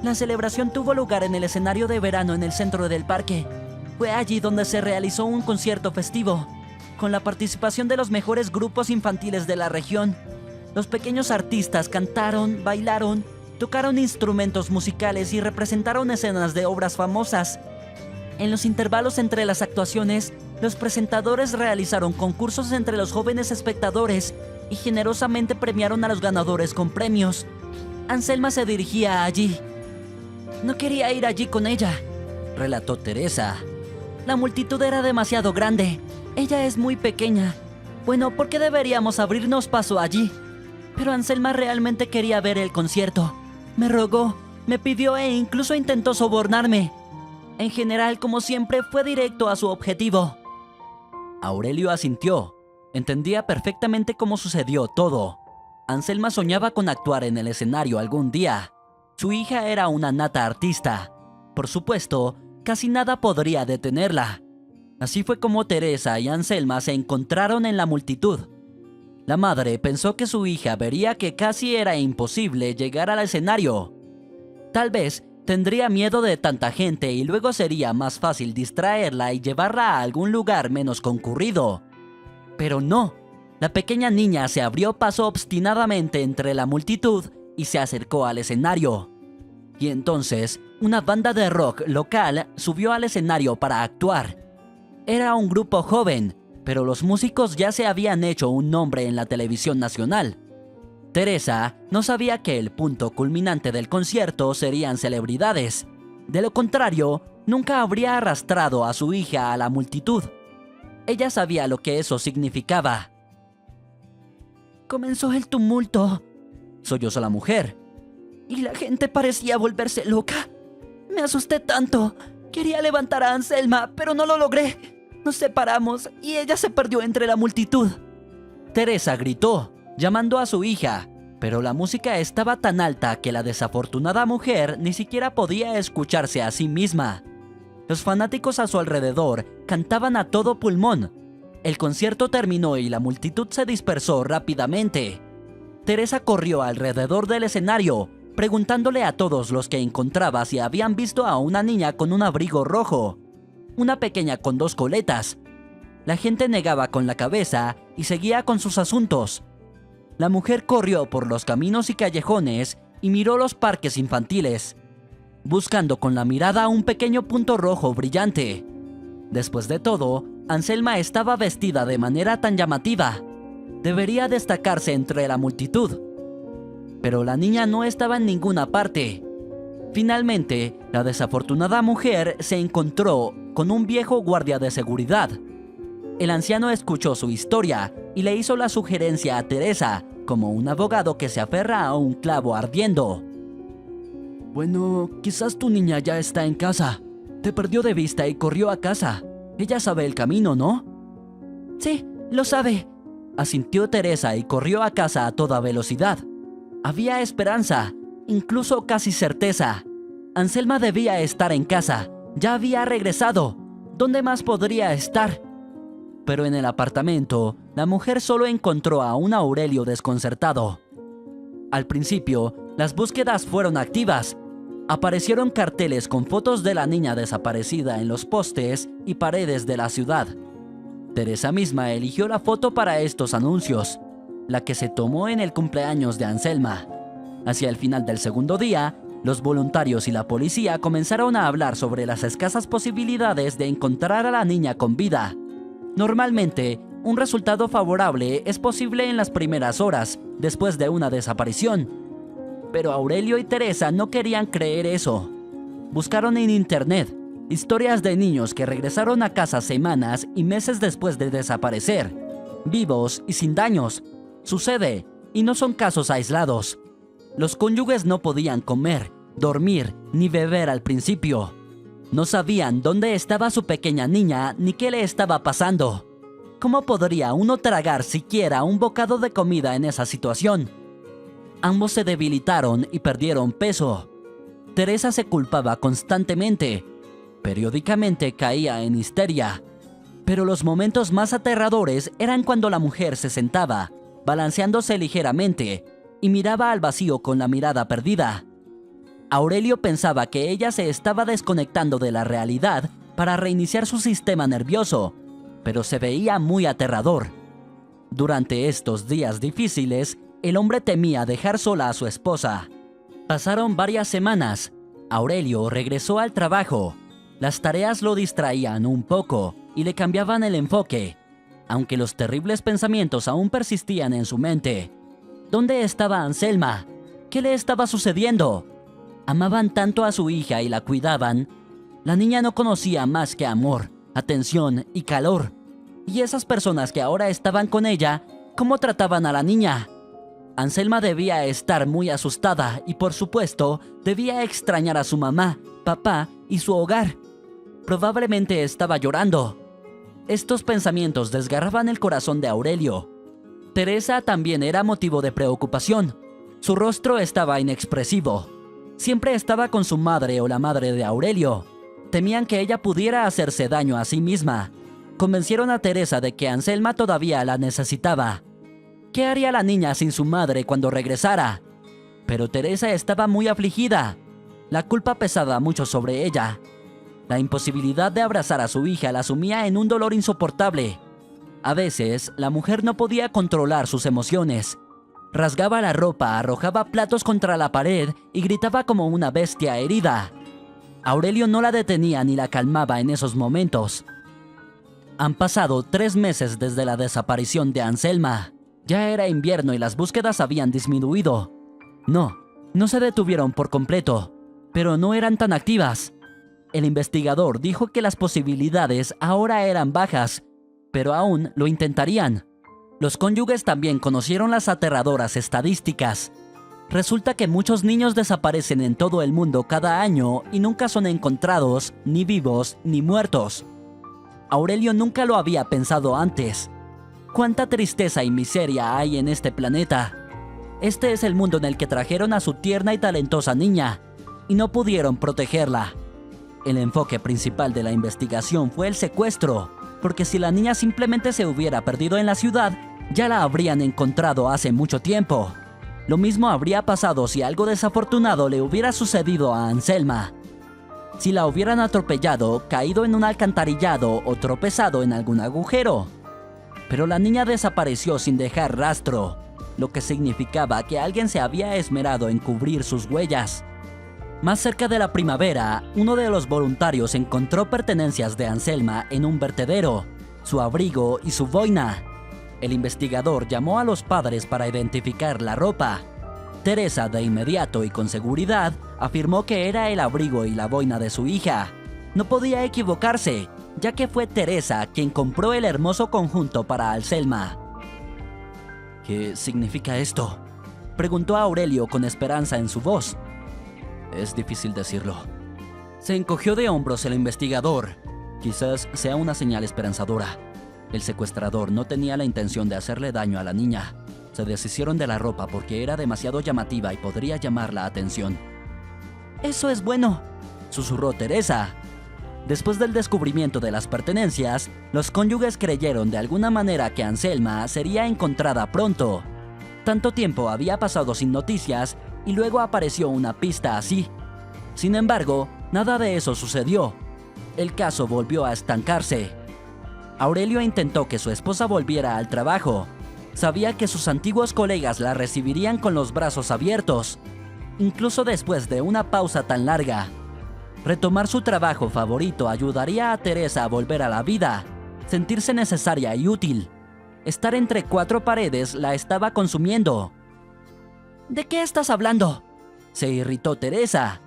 S3: La celebración tuvo lugar en el escenario de verano en el centro del parque. Fue allí donde se realizó un concierto festivo, con la participación de los mejores grupos infantiles de la región. Los pequeños artistas cantaron, bailaron, tocaron instrumentos musicales y representaron escenas de obras famosas. En los intervalos entre las actuaciones, los presentadores realizaron concursos entre los jóvenes espectadores y generosamente premiaron a los ganadores con premios. Anselma se dirigía allí. No quería ir allí con ella,
S2: relató Teresa.
S3: La multitud era demasiado grande. Ella es muy pequeña. Bueno, ¿por qué deberíamos abrirnos paso allí? Pero Anselma realmente quería ver el concierto. Me rogó, me pidió e incluso intentó sobornarme. En general, como siempre, fue directo a su objetivo.
S2: Aurelio asintió. Entendía perfectamente cómo sucedió todo. Anselma soñaba con actuar en el escenario algún día. Su hija era una nata artista. Por supuesto, casi nada podría detenerla. Así fue como Teresa y Anselma se encontraron en la multitud. La madre pensó que su hija vería que casi era imposible llegar al escenario. Tal vez tendría miedo de tanta gente y luego sería más fácil distraerla y llevarla a algún lugar menos concurrido. Pero no, la pequeña niña se abrió paso obstinadamente entre la multitud y se acercó al escenario. Y entonces, una banda de rock local subió al escenario para actuar. Era un grupo joven, pero los músicos ya se habían hecho un nombre en la televisión nacional. Teresa no sabía que el punto culminante del concierto serían celebridades. De lo contrario, nunca habría arrastrado a su hija a la multitud. Ella sabía lo que eso significaba.
S3: Comenzó el tumulto,
S2: sollozó la mujer.
S3: Y la gente parecía volverse loca. Me asusté tanto. Quería levantar a Anselma, pero no lo logré. Nos separamos y ella se perdió entre la multitud.
S2: Teresa gritó, llamando a su hija, pero la música estaba tan alta que la desafortunada mujer ni siquiera podía escucharse a sí misma. Los fanáticos a su alrededor cantaban a todo pulmón. El concierto terminó y la multitud se dispersó rápidamente. Teresa corrió alrededor del escenario, preguntándole a todos los que encontraba si habían visto a una niña con un abrigo rojo, una pequeña con 2 coletas. La gente negaba con la cabeza y seguía con sus asuntos. La mujer corrió por los caminos y callejones y miró los parques infantiles, buscando con la mirada un pequeño punto rojo brillante. Después de todo, Anselma estaba vestida de manera tan llamativa. Debería destacarse entre la multitud. Pero la niña no estaba en ninguna parte. Finalmente, la desafortunada mujer se encontró con un viejo guardia de seguridad. El anciano escuchó su historia y le hizo la sugerencia a Teresa, como un abogado que se aferra a un clavo ardiendo. Bueno, quizás tu niña ya está en casa. Te perdió de vista y corrió a casa. Ella sabe el camino, ¿no?
S3: Sí, lo sabe,
S2: asintió Teresa y corrió a casa a toda velocidad. Había esperanza, incluso casi certeza. Anselma debía estar en casa. Ya había regresado. ¿Dónde más podría estar? Pero en el apartamento, la mujer solo encontró a un Aurelio desconcertado. Al principio, las búsquedas fueron activas. Aparecieron carteles con fotos de la niña desaparecida en los postes y paredes de la ciudad. Teresa misma eligió la foto para estos anuncios, la que se tomó en el cumpleaños de Anselma. Hacia el final del segundo día, los voluntarios y la policía comenzaron a hablar sobre las escasas posibilidades de encontrar a la niña con vida. Normalmente,
S3: un resultado favorable es posible en las primeras horas, después de una desaparición. Pero Aurelio y Teresa no querían creer eso. Buscaron en internet historias de niños que regresaron a casa semanas y meses después de desaparecer, vivos y sin daños. Sucede, y no son casos aislados. Los cónyuges no podían comer, dormir ni beber al principio. No sabían dónde estaba su pequeña niña ni qué le estaba pasando. ¿Cómo podría uno tragar siquiera un bocado de comida en esa situación? Ambos se debilitaron y perdieron peso. Teresa se culpaba constantemente. Periódicamente caía en histeria. Pero los momentos más aterradores eran cuando la mujer se sentaba, balanceándose ligeramente, y miraba al vacío con la mirada perdida. Aurelio pensaba que ella se estaba desconectando de la realidad para reiniciar su sistema nervioso, pero se veía muy aterrador. Durante estos días difíciles, el hombre temía dejar sola a su esposa. Pasaron varias semanas. Aurelio regresó al trabajo. Las tareas lo distraían un poco y le cambiaban el enfoque, aunque los terribles pensamientos aún persistían en su mente. ¿Dónde estaba Anselma? ¿Qué le estaba sucediendo? Amaban tanto a su hija y la cuidaban. La niña no conocía más que amor, atención y calor. Y esas personas que ahora estaban con ella, ¿cómo trataban a la niña? Anselma debía estar muy asustada y, por supuesto, debía extrañar a su mamá, papá y su hogar. Probablemente estaba llorando. Estos pensamientos desgarraban el corazón de Aurelio. Teresa también era motivo de preocupación. Su rostro estaba inexpresivo. Siempre estaba con su madre o la madre de Aurelio. Temían que ella pudiera hacerse daño a sí misma. Convencieron a Teresa de que Anselma todavía la necesitaba. ¿Qué haría la niña sin su madre cuando regresara? Pero Teresa estaba muy afligida. La culpa pesaba mucho sobre ella. La imposibilidad de abrazar a su hija la sumía en un dolor insoportable. A veces, la mujer no podía controlar sus emociones. Rasgaba la ropa, arrojaba platos contra la pared y gritaba como una bestia herida. Aurelio no la detenía ni la calmaba en esos momentos. Han pasado 3 meses desde la desaparición de Anselma. Ya era invierno y las búsquedas habían disminuido. No se detuvieron por completo, pero no eran tan activas. El investigador dijo que las posibilidades ahora eran bajas, pero aún lo intentarían. Los cónyuges también conocieron las aterradoras estadísticas. Resulta que muchos niños desaparecen en todo el mundo cada año y nunca son encontrados, ni vivos, ni muertos. Aurelio nunca lo había pensado antes. ¿Cuánta tristeza y miseria hay en este planeta? Este es el mundo en el que trajeron a su tierna y talentosa niña, y no pudieron protegerla. El enfoque principal de la investigación fue el secuestro, porque si la niña simplemente se hubiera perdido en la ciudad, ya la habrían encontrado hace mucho tiempo. Lo mismo habría pasado si algo desafortunado le hubiera sucedido a Anselma. Si la hubieran atropellado, caído en un alcantarillado o tropezado en algún agujero. Pero la niña desapareció sin dejar rastro, lo que significaba que alguien se había esmerado en cubrir sus huellas. Más cerca de la primavera, uno de los voluntarios encontró pertenencias de Anselma en un vertedero, su abrigo y su boina. El investigador llamó a los padres para identificar la ropa. Teresa, de inmediato y con seguridad, afirmó que era el abrigo y la boina de su hija. No podía equivocarse, ya que fue Teresa quien compró el hermoso conjunto para Anselma. ¿Qué significa esto?, preguntó Aurelio con esperanza en su voz. Es difícil decirlo. Se encogió de hombros el investigador. Quizás sea una señal esperanzadora. El secuestrador no tenía la intención de hacerle daño a la niña. Se deshicieron de la ropa porque era demasiado llamativa y podría llamar la atención. «Eso es bueno», susurró Teresa. Después del descubrimiento de las pertenencias, los cónyuges creyeron de alguna manera que Anselma sería encontrada pronto. Tanto tiempo había pasado sin noticias y luego apareció una pista así. Sin embargo, nada de eso sucedió. El caso volvió a estancarse. Aurelio intentó que su esposa volviera al trabajo. Sabía que sus antiguos colegas la recibirían con los brazos abiertos, incluso después de una pausa tan larga. Retomar su trabajo favorito ayudaría a Teresa a volver a la vida, sentirse necesaria y útil. Estar entre cuatro paredes la estaba consumiendo. ¿De qué estás hablando?, se irritó Teresa.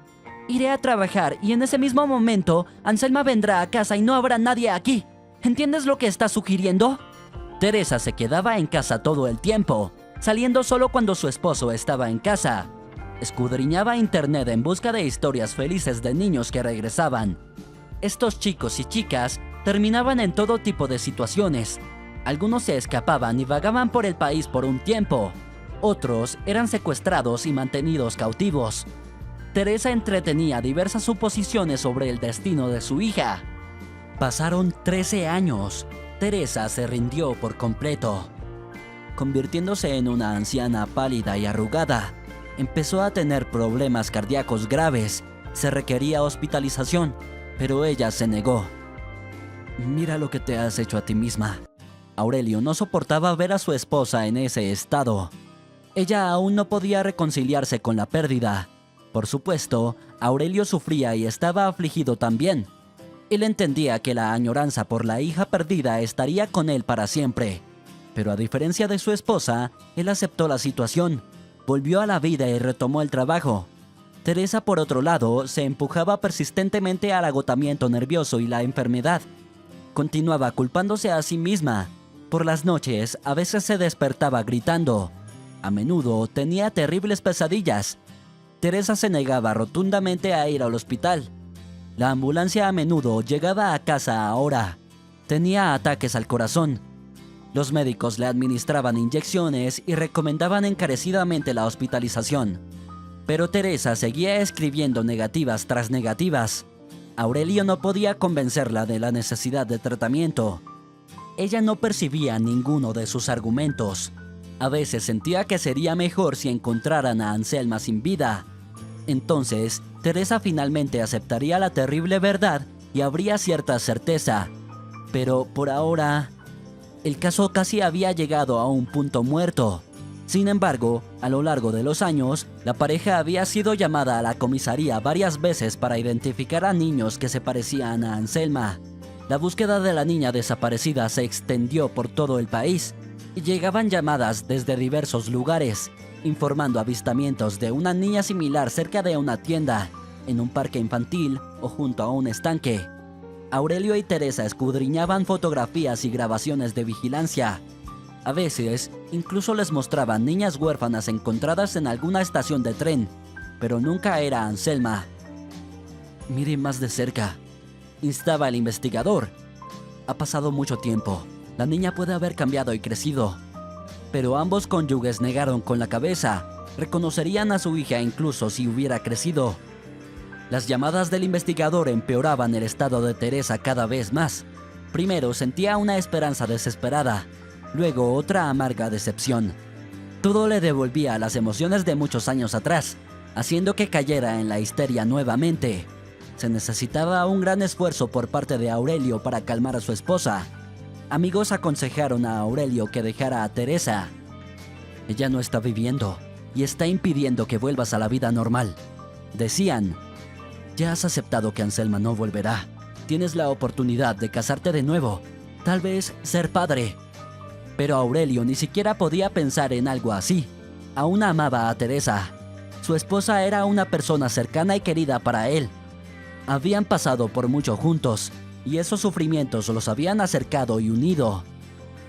S3: Iré a trabajar y en ese mismo momento Anselma vendrá a casa y no habrá nadie aquí. ¿Entiendes lo que estás sugiriendo? Teresa se quedaba en casa todo el tiempo, saliendo solo cuando su esposo estaba en casa. Escudriñaba internet en busca de historias felices de niños que regresaban. Estos chicos y chicas terminaban en todo tipo de situaciones. Algunos se escapaban y vagaban por el país por un tiempo. Otros eran secuestrados y mantenidos cautivos. Teresa entretenía diversas suposiciones sobre el destino de su hija. Pasaron 13 años. Teresa se rindió por completo. Convirtiéndose en una anciana pálida y arrugada, empezó a tener problemas cardíacos graves. Se requería hospitalización, pero ella se negó. Mira lo que te has hecho a ti misma. Aurelio no soportaba ver a su esposa en ese estado. Ella aún no podía reconciliarse con la pérdida. Por supuesto, Aurelio sufría y estaba afligido también. Él entendía que la añoranza por la hija perdida estaría con él para siempre. Pero a diferencia de su esposa, él aceptó la situación, volvió a la vida y retomó el trabajo. Teresa, por otro lado, se empujaba persistentemente al agotamiento nervioso y la enfermedad. Continuaba culpándose a sí misma. Por las noches, a veces se despertaba gritando. A menudo tenía terribles pesadillas. Teresa se negaba rotundamente a ir al hospital. La ambulancia a menudo llegaba a casa ahora. Tenía ataques al corazón. Los médicos le administraban inyecciones y recomendaban encarecidamente la hospitalización. Pero Teresa seguía escribiendo negativas tras negativas. Aurelio no podía convencerla de la necesidad de tratamiento. Ella no percibía ninguno de sus argumentos. A veces sentía que sería mejor si encontraran a Anselma sin vida. Entonces, Teresa finalmente aceptaría la terrible verdad y habría cierta certeza. Pero por ahora, el caso casi había llegado a un punto muerto. Sin embargo, a lo largo de los años, la pareja había sido llamada a la comisaría varias veces para identificar a niños que se parecían a Anselma. La búsqueda de la niña desaparecida se extendió por todo el país y llegaban llamadas desde diversos lugares, informando avistamientos de una niña similar cerca de una tienda, en un parque infantil o junto a un estanque. Aurelio y Teresa escudriñaban fotografías y grabaciones de vigilancia. A veces, incluso les mostraban niñas huérfanas encontradas en alguna estación de tren, pero nunca era Anselma. Mire más de cerca, instaba el investigador. Ha pasado mucho tiempo. La niña puede haber cambiado y crecido. Pero ambos cónyuges negaron con la cabeza. Reconocerían a su hija incluso si hubiera crecido. Las llamadas del investigador empeoraban el estado de Teresa cada vez más. Primero sentía una esperanza desesperada, luego otra amarga decepción. Todo le devolvía las emociones de muchos años atrás, haciendo que cayera en la histeria nuevamente. Se necesitaba un gran esfuerzo por parte de Aurelio para calmar a su esposa. Amigos aconsejaron a Aurelio que dejara a Teresa. Ella no está viviendo y está impidiendo que vuelvas a la vida normal. Decían, ya has aceptado que Anselma no volverá. Tienes la oportunidad de casarte de nuevo, tal vez ser padre. Pero Aurelio ni siquiera podía pensar en algo así. Aún amaba a Teresa. Su esposa era una persona cercana y querida para él. Habían pasado por mucho juntos, y esos sufrimientos los habían acercado y unido.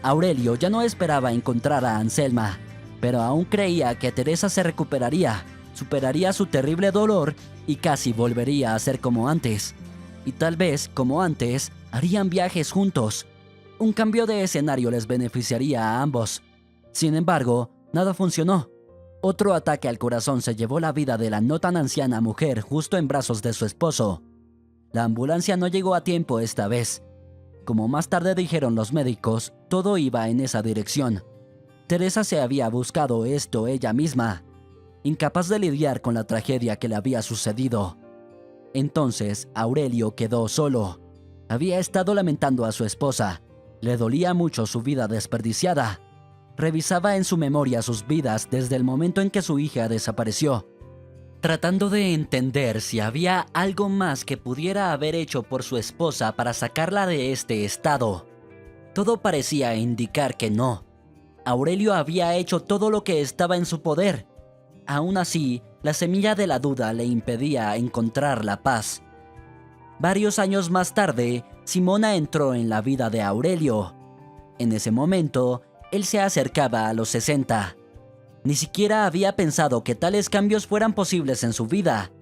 S3: Aurelio ya no esperaba encontrar a Anselma, pero aún creía que Teresa se recuperaría, superaría su terrible dolor y casi volvería a ser como antes. Y tal vez, como antes, harían viajes juntos. Un cambio de escenario les beneficiaría a ambos. Sin embargo, nada funcionó. Otro ataque al corazón se llevó la vida de la no tan anciana mujer justo en brazos de su esposo. La ambulancia no llegó a tiempo esta vez. Como más tarde dijeron los médicos, todo iba en esa dirección. Teresa se había buscado esto ella misma, incapaz de lidiar con la tragedia que le había sucedido. Entonces, Aurelio quedó solo. Había estado lamentando a su esposa. Le dolía mucho su vida desperdiciada. Revisaba en su memoria sus vidas desde el momento en que su hija desapareció, tratando de entender si había algo más que pudiera haber hecho por su esposa para sacarla de este estado.
S2: Todo parecía indicar que no. Aurelio había hecho todo lo que estaba en su poder. Aún así, la semilla de la duda le impedía encontrar la paz. Varios años más tarde, Simona entró en la vida de Aurelio. En ese momento, él se acercaba a los 60. Ni siquiera había pensado que tales cambios fueran posibles en su vida.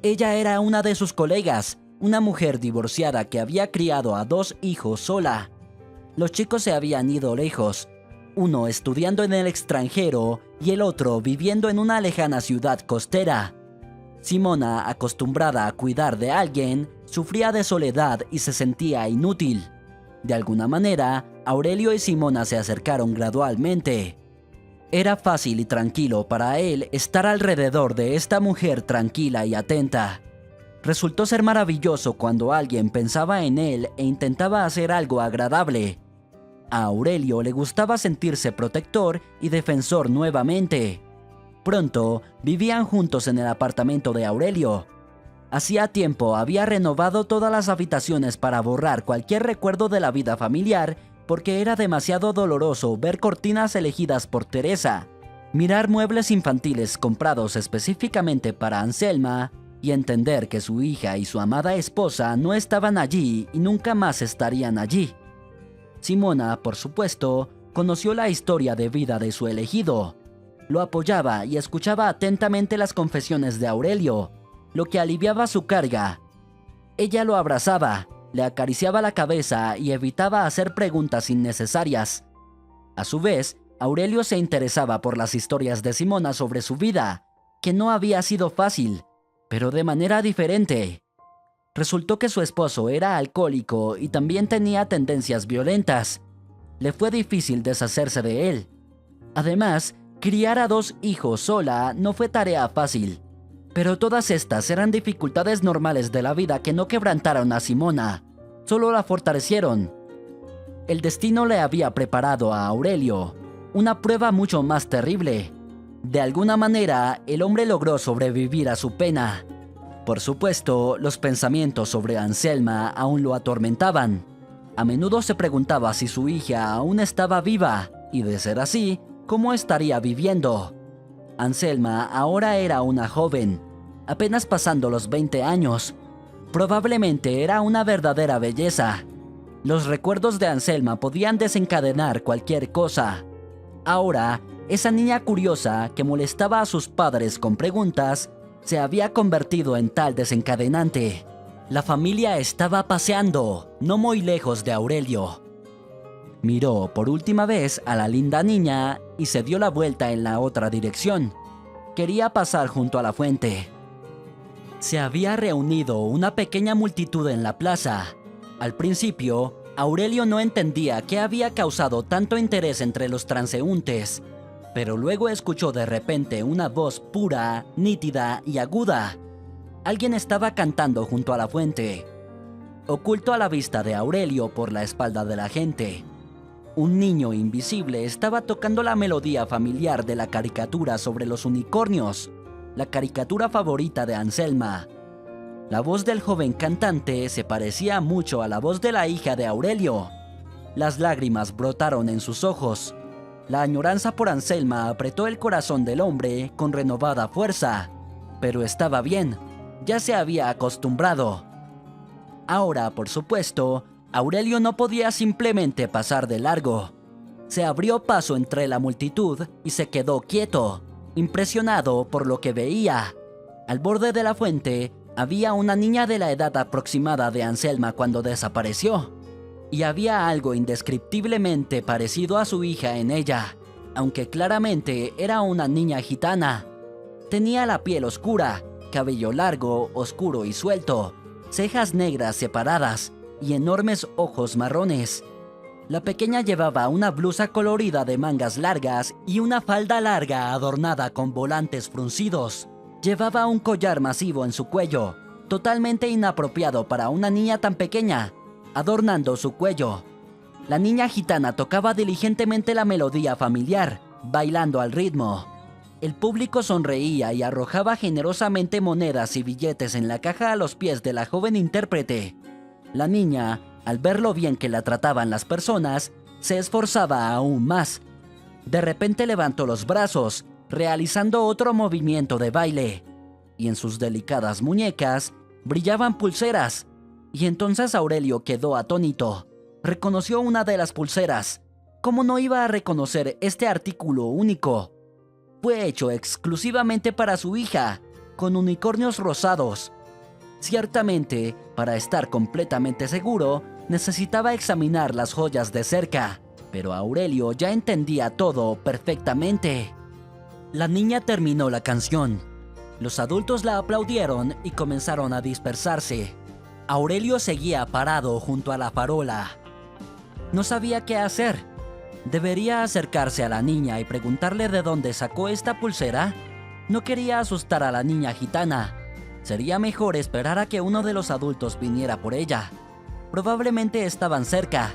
S2: Ella era una de sus colegas, una mujer divorciada que había criado a 2 hijos sola. Los chicos se habían ido lejos, uno estudiando en el extranjero y el otro viviendo en una lejana ciudad costera. Simona, acostumbrada a cuidar de alguien, sufría de soledad y se sentía inútil. De alguna manera, Aurelio y Simona se acercaron gradualmente. Era fácil y tranquilo para él estar alrededor de esta mujer tranquila y atenta. Resultó ser maravilloso cuando alguien pensaba en él e intentaba hacer algo agradable. A Aurelio le gustaba sentirse protector y defensor nuevamente. Pronto, vivían juntos en el apartamento de Aurelio. Hacía tiempo había renovado todas las habitaciones para borrar cualquier recuerdo de la vida familiar porque era demasiado doloroso ver cortinas elegidas por Teresa, mirar muebles infantiles comprados específicamente para Anselma y entender que su hija y su amada esposa no estaban allí y nunca más estarían allí. Simona, por supuesto, conoció la historia de vida de su elegido. Lo apoyaba y escuchaba atentamente las confesiones de Aurelio, lo que aliviaba su carga. Ella lo abrazaba, le acariciaba la cabeza y evitaba hacer preguntas innecesarias. A su vez, Aurelio se interesaba por las historias de Simona sobre su vida, que no había sido fácil, pero de manera diferente. Resultó que su esposo era alcohólico y también tenía tendencias violentas. Le fue difícil deshacerse de él. Además, criar a 2 hijos sola no fue tarea fácil. Pero todas estas eran dificultades normales de la vida que no quebrantaron a Simona, solo la fortalecieron. El destino le había preparado a Aurelio una prueba mucho más terrible. De alguna manera, el hombre logró sobrevivir a su pena. Por supuesto, los pensamientos sobre Anselma aún lo atormentaban. A menudo se preguntaba si su hija aún estaba viva, y de ser así, ¿cómo estaría viviendo? Anselma ahora era una joven, apenas pasando los 20 años. Probablemente era una verdadera belleza. Los recuerdos de Anselma podían desencadenar cualquier cosa. Ahora, esa niña curiosa que molestaba a sus padres con preguntas, se había convertido en tal desencadenante. La familia estaba paseando, no muy lejos de Aurelio. Miró por última vez a la linda niña y se dio la vuelta en la otra dirección. Quería pasar junto a la fuente. Se había reunido una pequeña multitud en la plaza. Al principio, Aurelio no entendía qué había causado tanto interés entre los transeúntes, pero luego escuchó de repente una voz pura, nítida y aguda. Alguien estaba cantando junto a la fuente, oculto a la vista de Aurelio por la espalda de la gente. Un niño invisible estaba tocando la melodía familiar de la caricatura sobre los unicornios, la caricatura favorita de Anselma. La voz del joven cantante se parecía mucho a la voz de la hija de Aurelio. Las lágrimas brotaron en sus ojos. La añoranza por Anselma apretó el corazón del hombre con renovada fuerza. Pero estaba bien, ya se había acostumbrado. Ahora, por supuesto, Aurelio no podía simplemente pasar de largo. Se abrió paso entre la multitud y se quedó quieto, impresionado por lo que veía. Al borde de la fuente había una niña de la edad aproximada de Anselma cuando desapareció. Y había algo indescriptiblemente parecido a su hija en ella, aunque claramente era una niña gitana. Tenía la piel oscura, cabello largo, oscuro y suelto, cejas negras separadas y enormes ojos marrones. La pequeña llevaba una blusa colorida de mangas largas y una falda larga adornada con volantes fruncidos. Llevaba un collar masivo en su cuello, totalmente inapropiado para una niña tan pequeña, adornando su cuello. La niña gitana tocaba diligentemente la melodía familiar, bailando al ritmo. El público sonreía y arrojaba generosamente monedas y billetes en la caja a los pies de la joven intérprete. La niña, Al ver lo bien que la trataban las personas, se esforzaba aún más. De repente levantó los brazos, realizando otro movimiento de baile, y en sus delicadas muñecas brillaban pulseras. Y entonces Aurelio quedó atónito. Reconoció una de las pulseras. ¿Cómo no iba a reconocer este artículo único? Fue hecho exclusivamente para su hija, con unicornios rosados. Ciertamente, para estar completamente seguro, necesitaba examinar las joyas de cerca, pero Aurelio ya entendía todo perfectamente. La niña terminó la canción. Los adultos la aplaudieron y comenzaron a dispersarse. Aurelio seguía parado junto a la farola. No sabía qué hacer. ¿Debería acercarse a la niña y preguntarle de dónde sacó esta pulsera? No quería asustar a la niña gitana. Sería mejor esperar a que uno de los adultos viniera por ella. Probablemente estaban cerca.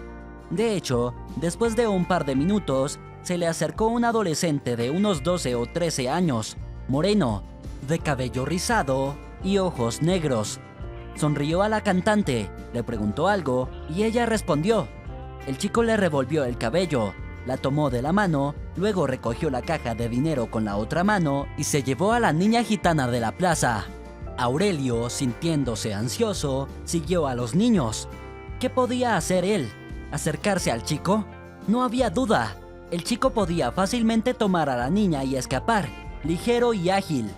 S2: De hecho, después de un par de minutos, se le acercó un adolescente de unos 12 o 13 años, moreno, de cabello rizado y ojos negros. Sonrió a la cantante, le preguntó algo y ella respondió. El chico le revolvió el cabello, la tomó de la mano, luego recogió la caja de dinero con la otra mano y se llevó a la niña gitana de la plaza. Aurelio, sintiéndose ansioso, siguió a los niños. ¿Qué podía hacer él? ¿Acercarse al chico? No había duda. El chico podía fácilmente tomar a la niña y escapar, ligero y ágil.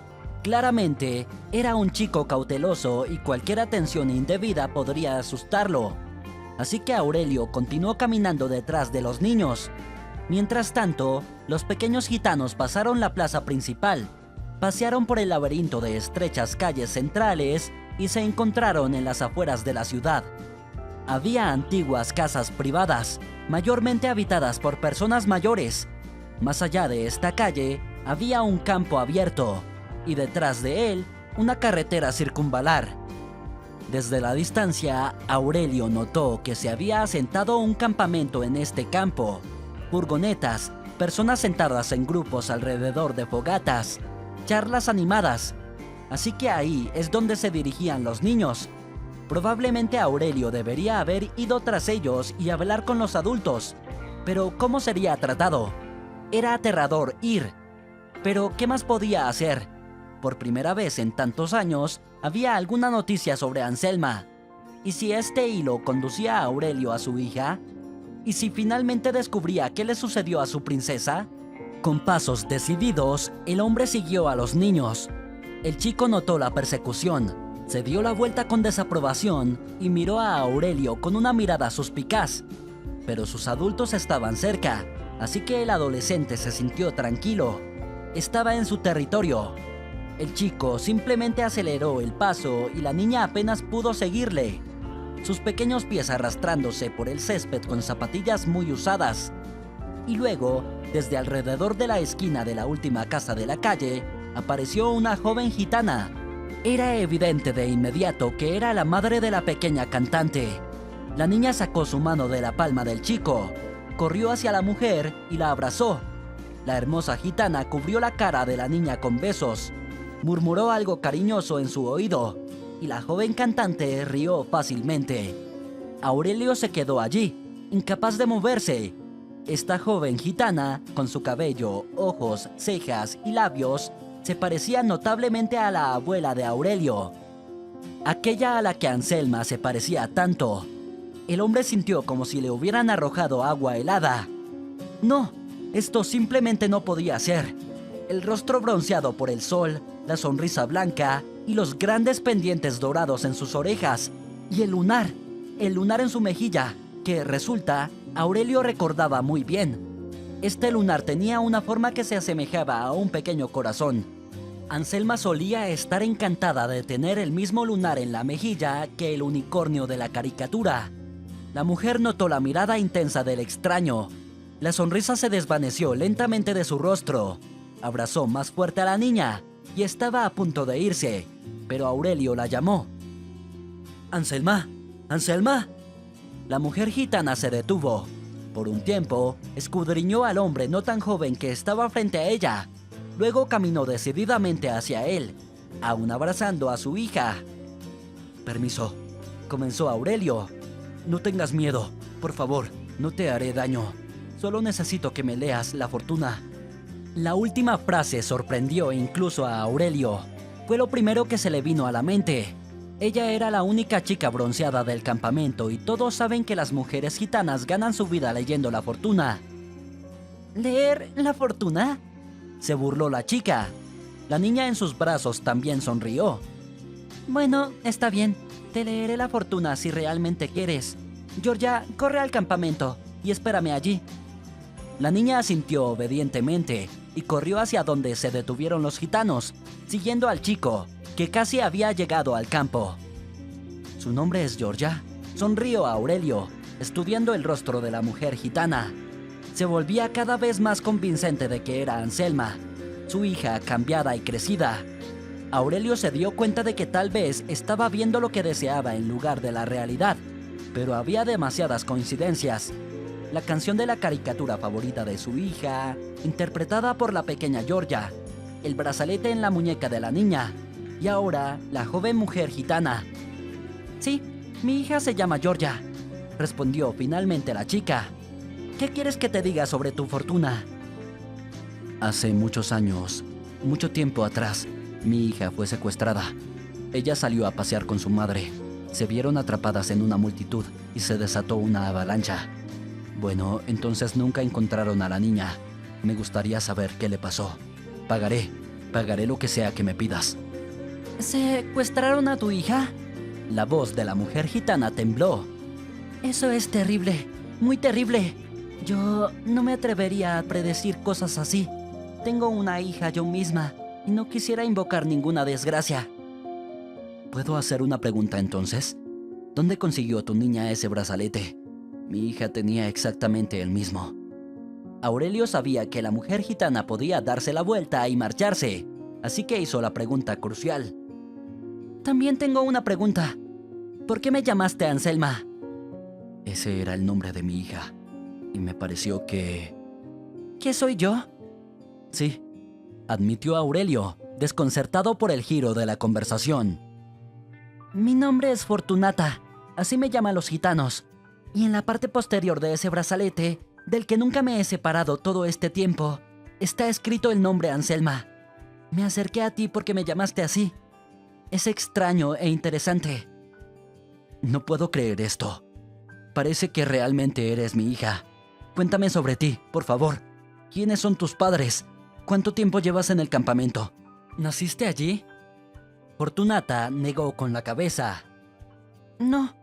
S2: Claramente, era un chico cauteloso y cualquier atención indebida podría asustarlo. Así que Aurelio continuó caminando detrás de los niños. Mientras tanto, los pequeños gitanos pasaron la plaza principal, pasearon por el laberinto de estrechas calles centrales y se encontraron en las afueras de la ciudad. Había antiguas casas privadas, mayormente habitadas por personas mayores. Más allá de esta calle, había un campo abierto, y detrás de él, una carretera circunvalar. Desde la distancia, Aurelio notó que se había asentado un campamento en este campo. Furgonetas, personas sentadas en grupos alrededor de fogatas, charlas animadas. Así que ahí es donde se dirigían los niños. Probablemente Aurelio debería haber ido tras ellos y hablar con los adultos. Pero ¿cómo sería tratado? Era aterrador ir. Pero ¿qué más podía hacer? Por primera vez en tantos años, había alguna noticia sobre Anselma. ¿Y si este hilo conducía a Aurelio a su hija? ¿Y si finalmente descubría qué le sucedió a su princesa? Con pasos decididos, el hombre siguió a los niños. El chico notó la persecución, se dio la vuelta con desaprobación y miró a Aurelio con una mirada suspicaz. Pero sus adultos estaban cerca, así que el adolescente se sintió tranquilo. Estaba en su territorio. El chico simplemente aceleró el paso y la niña apenas pudo seguirle. Sus pequeños pies arrastrándose por el césped con zapatillas muy usadas. Y luego, desde alrededor de la esquina de la última casa de la calle, apareció una joven gitana. Era evidente de inmediato que era la madre de la pequeña cantante. La niña sacó su mano de la palma del chico, corrió hacia la mujer y la abrazó. La hermosa gitana cubrió la cara de la niña con besos. Murmuró algo cariñoso en su oído, y la joven cantante rió fácilmente. Aurelio se quedó allí, incapaz de moverse. Esta joven gitana, con su cabello, ojos, cejas y labios, se parecía notablemente a la abuela de Aurelio, aquella a la que Anselma se parecía tanto. El hombre sintió como si le hubieran arrojado agua helada. No, esto simplemente no podía ser. El rostro bronceado por el sol, la sonrisa blanca y los grandes pendientes dorados en sus orejas, y el lunar en su mejilla, que resulta, Aurelio recordaba muy bien. Este lunar tenía una forma que se asemejaba a un pequeño corazón. Anselma solía estar encantada de tener el mismo lunar en la mejilla que el unicornio de la caricatura. La mujer notó la mirada intensa del extraño. La sonrisa se desvaneció lentamente de su rostro. Abrazó más fuerte a la niña y estaba a punto de irse, pero Aurelio la llamó. «¡Anselma! ¡Anselma!». La mujer gitana se detuvo. Por un tiempo, escudriñó al hombre no tan joven que estaba frente a ella. Luego caminó decididamente hacia él, aún abrazando a su hija. «Permiso», comenzó Aurelio. No tengas miedo. Por favor, no te haré daño. Solo necesito que me leas la fortuna. La última frase sorprendió incluso a Aurelio. Fue lo primero que se le vino a la mente. Ella era la única chica bronceada del campamento y todos saben que las mujeres gitanas ganan su vida leyendo la fortuna. ¿Leer la fortuna?, se burló la chica. La niña en sus brazos también sonrió. Bueno, está bien. Te leeré la fortuna si realmente quieres. Georgia, corre al campamento y espérame allí. La niña asintió obedientemente y corrió hacia donde se detuvieron los gitanos, siguiendo al chico, que casi había llegado al campo. ¿Su nombre es Georgia?, sonrió Aurelio, estudiando el rostro de la mujer gitana. Se volvía cada vez más convincente de que era Anselma, su hija cambiada y crecida. Aurelio se dio cuenta de que tal vez estaba viendo lo que deseaba en lugar de la realidad, pero había demasiadas coincidencias. La canción de la caricatura favorita de su hija, interpretada por la pequeña Georgia, el brazalete en la muñeca de la niña, y ahora la joven mujer gitana. Sí, mi hija se llama Georgia, respondió finalmente la chica. ¿Qué quieres que te diga sobre tu fortuna? Hace muchos años, mucho tiempo atrás, mi hija fue secuestrada. Ella salió a pasear con su madre. Se vieron atrapadas en una multitud y se desató una avalancha. Bueno, entonces nunca encontraron a la niña. Me gustaría saber qué le pasó. Pagaré lo que sea que me pidas. ¿Secuestraron a tu hija? La voz de la mujer gitana tembló. Eso es terrible, muy terrible. Yo no me atrevería a predecir cosas así. Tengo una hija yo misma y no quisiera invocar ninguna desgracia. ¿Puedo hacer una pregunta entonces? ¿Dónde consiguió tu niña ese brazalete? Mi hija tenía exactamente el mismo. Aurelio sabía que la mujer gitana podía darse la vuelta y marcharse, así que hizo la pregunta crucial. También tengo una pregunta. ¿Por qué me llamaste Anselma? Ese era el nombre de mi hija, y me pareció que... ¿Qué soy yo? Sí, admitió Aurelio, desconcertado por el giro de la conversación. Mi nombre es Fortunata, así me llaman los gitanos. Y en la parte posterior de ese brazalete, del que nunca me he separado todo este tiempo, está escrito el nombre Anselma. Me acerqué a ti porque me llamaste así. Es extraño e interesante. No puedo creer esto. Parece que realmente eres mi hija. Cuéntame sobre ti, por favor. ¿Quiénes son tus padres? ¿Cuánto tiempo llevas en el campamento? ¿Naciste allí? Fortunata negó con la cabeza. No,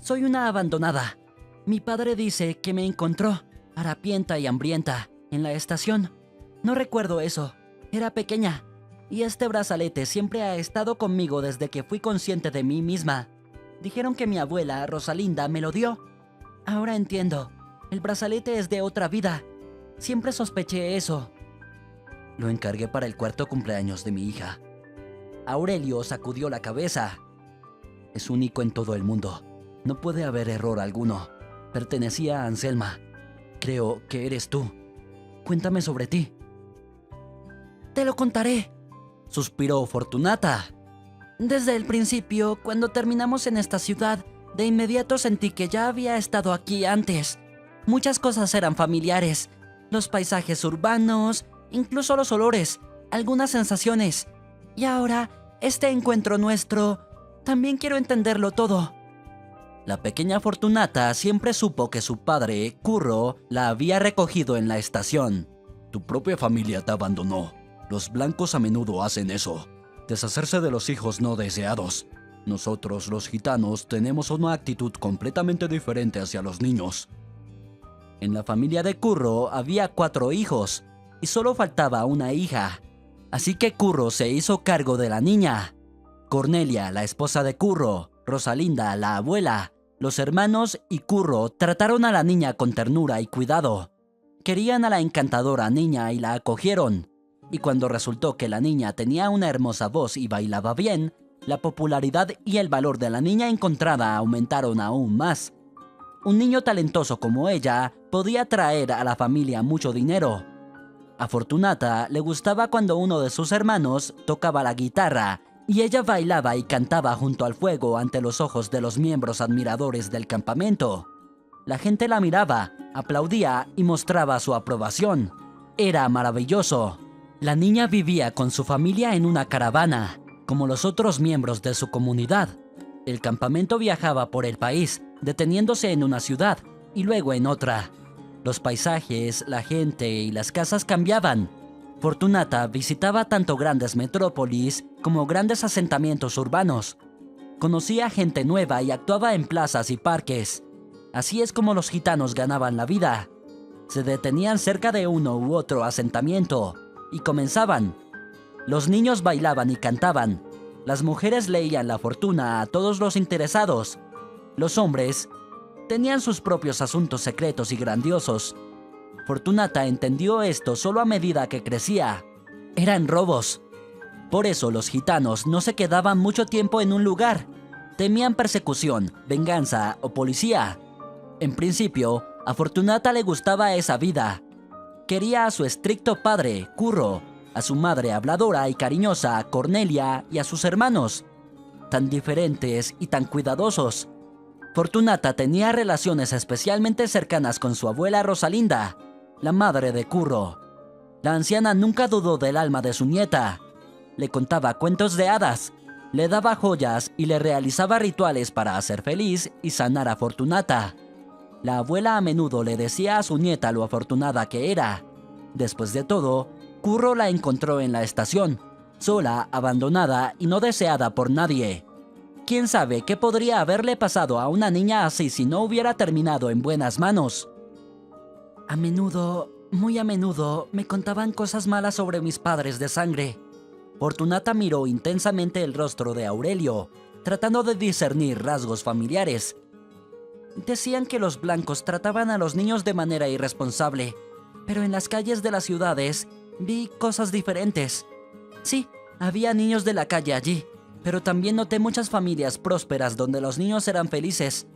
S2: soy una abandonada. Mi padre dice que me encontró, harapienta y hambrienta, en la estación. No recuerdo eso. Era pequeña. Y este brazalete siempre ha estado conmigo desde que fui consciente de mí misma. Dijeron que mi abuela, Rosalinda, me lo dio. Ahora entiendo. El brazalete es de otra vida. Siempre sospeché eso. Lo encargué para el cuarto cumpleaños de mi hija. Aurelio sacudió la cabeza. Es único en todo el mundo. No puede haber error alguno. Pertenecía a Anselma. Creo que eres tú. Cuéntame sobre ti. Te lo contaré, suspiró Fortunata. Desde el principio, cuando terminamos en esta ciudad, de inmediato sentí que ya había estado aquí antes. Muchas cosas eran familiares. Los paisajes urbanos, incluso los olores, algunas sensaciones. Y ahora, este encuentro nuestro, también quiero entenderlo todo. La pequeña Fortunata siempre supo que su padre, Curro, la había recogido en la estación. Tu propia familia te abandonó. Los blancos a menudo hacen eso. Deshacerse de los hijos no deseados. Nosotros, los gitanos, tenemos una actitud completamente diferente hacia los niños. En la familia de Curro había 4 hijos y solo faltaba una hija. Así que Curro se hizo cargo de la niña. Cornelia, la esposa de Curro, Rosalinda, la abuela, los hermanos y Curro trataron a la niña con ternura y cuidado. Querían a la encantadora niña y la acogieron. Y cuando resultó que la niña tenía una hermosa voz y bailaba bien, la popularidad y el valor de la niña encontrada aumentaron aún más. Un niño talentoso como ella podía traer a la familia mucho dinero. A Fortunata le gustaba cuando uno de sus hermanos tocaba la guitarra
S3: y ella bailaba y cantaba junto al fuego ante los ojos de los miembros admiradores del campamento. La gente la miraba, aplaudía y mostraba su aprobación. Era maravilloso. La niña vivía con su familia en una caravana, como los otros miembros de su comunidad. El campamento viajaba por el país, deteniéndose en una ciudad y luego en otra. Los paisajes, la gente y las casas cambiaban. Fortunata visitaba tanto grandes metrópolis como grandes asentamientos urbanos. Conocía gente nueva y actuaba en plazas y parques. Así es como los gitanos ganaban la vida. Se detenían cerca de uno u otro asentamiento y comenzaban. Los niños bailaban y cantaban. Las mujeres leían la fortuna a todos los interesados. Los hombres tenían sus propios asuntos secretos y grandiosos. Fortunata entendió esto solo a medida que crecía. Eran robos. Por eso los gitanos no se quedaban mucho tiempo en un lugar. Temían persecución, venganza o policía. En principio, a Fortunata le gustaba esa vida. Quería a su estricto padre, Curro, a su madre habladora y cariñosa, Cornelia, y a sus hermanos, tan diferentes y tan cuidadosos. Fortunata tenía relaciones especialmente cercanas con su abuela Rosalinda, la madre de Curro. La anciana nunca dudó del alma de su nieta. Le contaba cuentos de hadas, le daba joyas y le realizaba rituales para hacer feliz y sanar a Fortunata. La abuela a menudo le decía a su nieta lo afortunada que era. Después de todo, Curro la encontró en la estación, sola, abandonada y no deseada por nadie. ¿Quién sabe qué podría haberle pasado a una niña así si no hubiera terminado en buenas manos? A menudo, muy a menudo, me contaban cosas malas sobre mis padres de sangre. Fortunata miró intensamente el rostro de Aurelio, tratando de discernir rasgos familiares. Decían que los blancos trataban a los niños de manera irresponsable, pero en las calles de las ciudades vi cosas diferentes. Sí, había niños de la calle allí, pero también noté muchas familias prósperas donde los niños eran felices.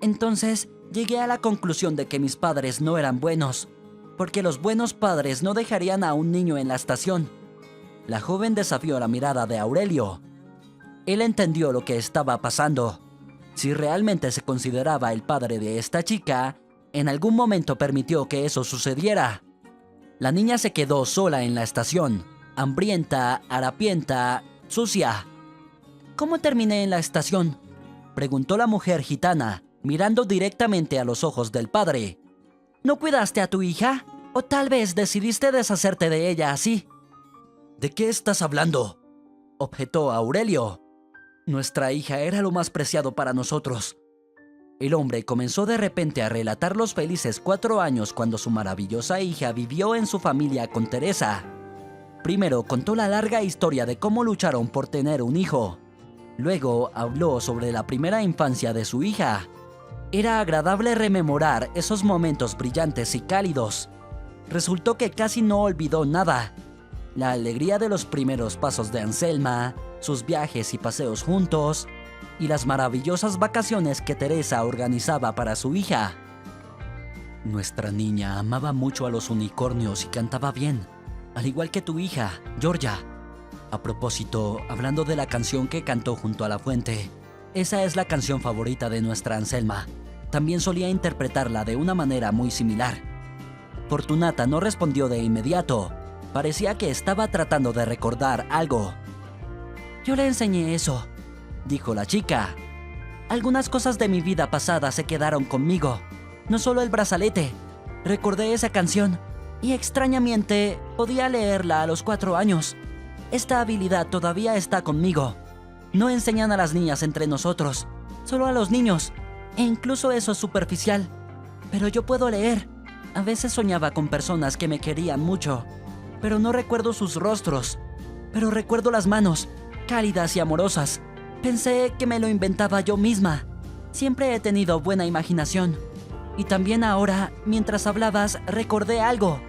S3: Entonces llegué a la conclusión de que mis padres no eran buenos, porque los buenos padres no dejarían a un niño en la estación. La joven desafió la mirada de Aurelio. Él entendió lo que estaba pasando. Si realmente se consideraba el padre de esta chica, en algún momento permitió que eso sucediera. La niña se quedó sola en la estación, hambrienta, harapienta, sucia. ¿Cómo terminé en la estación?, preguntó la mujer gitana, mirando directamente a los ojos del padre. ¿No cuidaste a tu hija? ¿O tal vez decidiste deshacerte de ella así? ¿De qué estás hablando?, objetó Aurelio. Nuestra hija era lo más preciado para nosotros. El hombre comenzó de repente a relatar los felices 4 años cuando su maravillosa hija vivió en su familia con Teresa. Primero contó la larga historia de cómo lucharon por tener un hijo. Luego habló sobre la primera infancia de su hija. Era agradable rememorar esos momentos brillantes y cálidos. Resultó que casi no olvidó nada. La alegría de los primeros pasos de Anselma, sus viajes y paseos juntos, y las maravillosas vacaciones que Teresa organizaba para su hija. Nuestra niña amaba mucho a los unicornios y cantaba bien, al igual que tu hija, Georgia. A propósito, hablando de la canción que cantó junto a la fuente, esa es la canción favorita de nuestra Anselma. También solía interpretarla de una manera muy similar. Fortunata no respondió de inmediato. Parecía que estaba tratando de recordar algo. Yo le enseñé eso, dijo la chica. Algunas cosas de mi vida pasada se quedaron conmigo, no solo el brazalete. Recordé esa canción y extrañamente podía leerla a los 4 años. Esta habilidad todavía está conmigo. No enseñan a las niñas entre nosotros, solo a los niños, e incluso eso es superficial. Pero yo puedo leer. A veces soñaba con personas que me querían mucho, pero no recuerdo sus rostros. Pero recuerdo las manos, cálidas y amorosas. Pensé que me lo inventaba yo misma. Siempre he tenido buena imaginación. Y también ahora, mientras hablabas, recordé algo.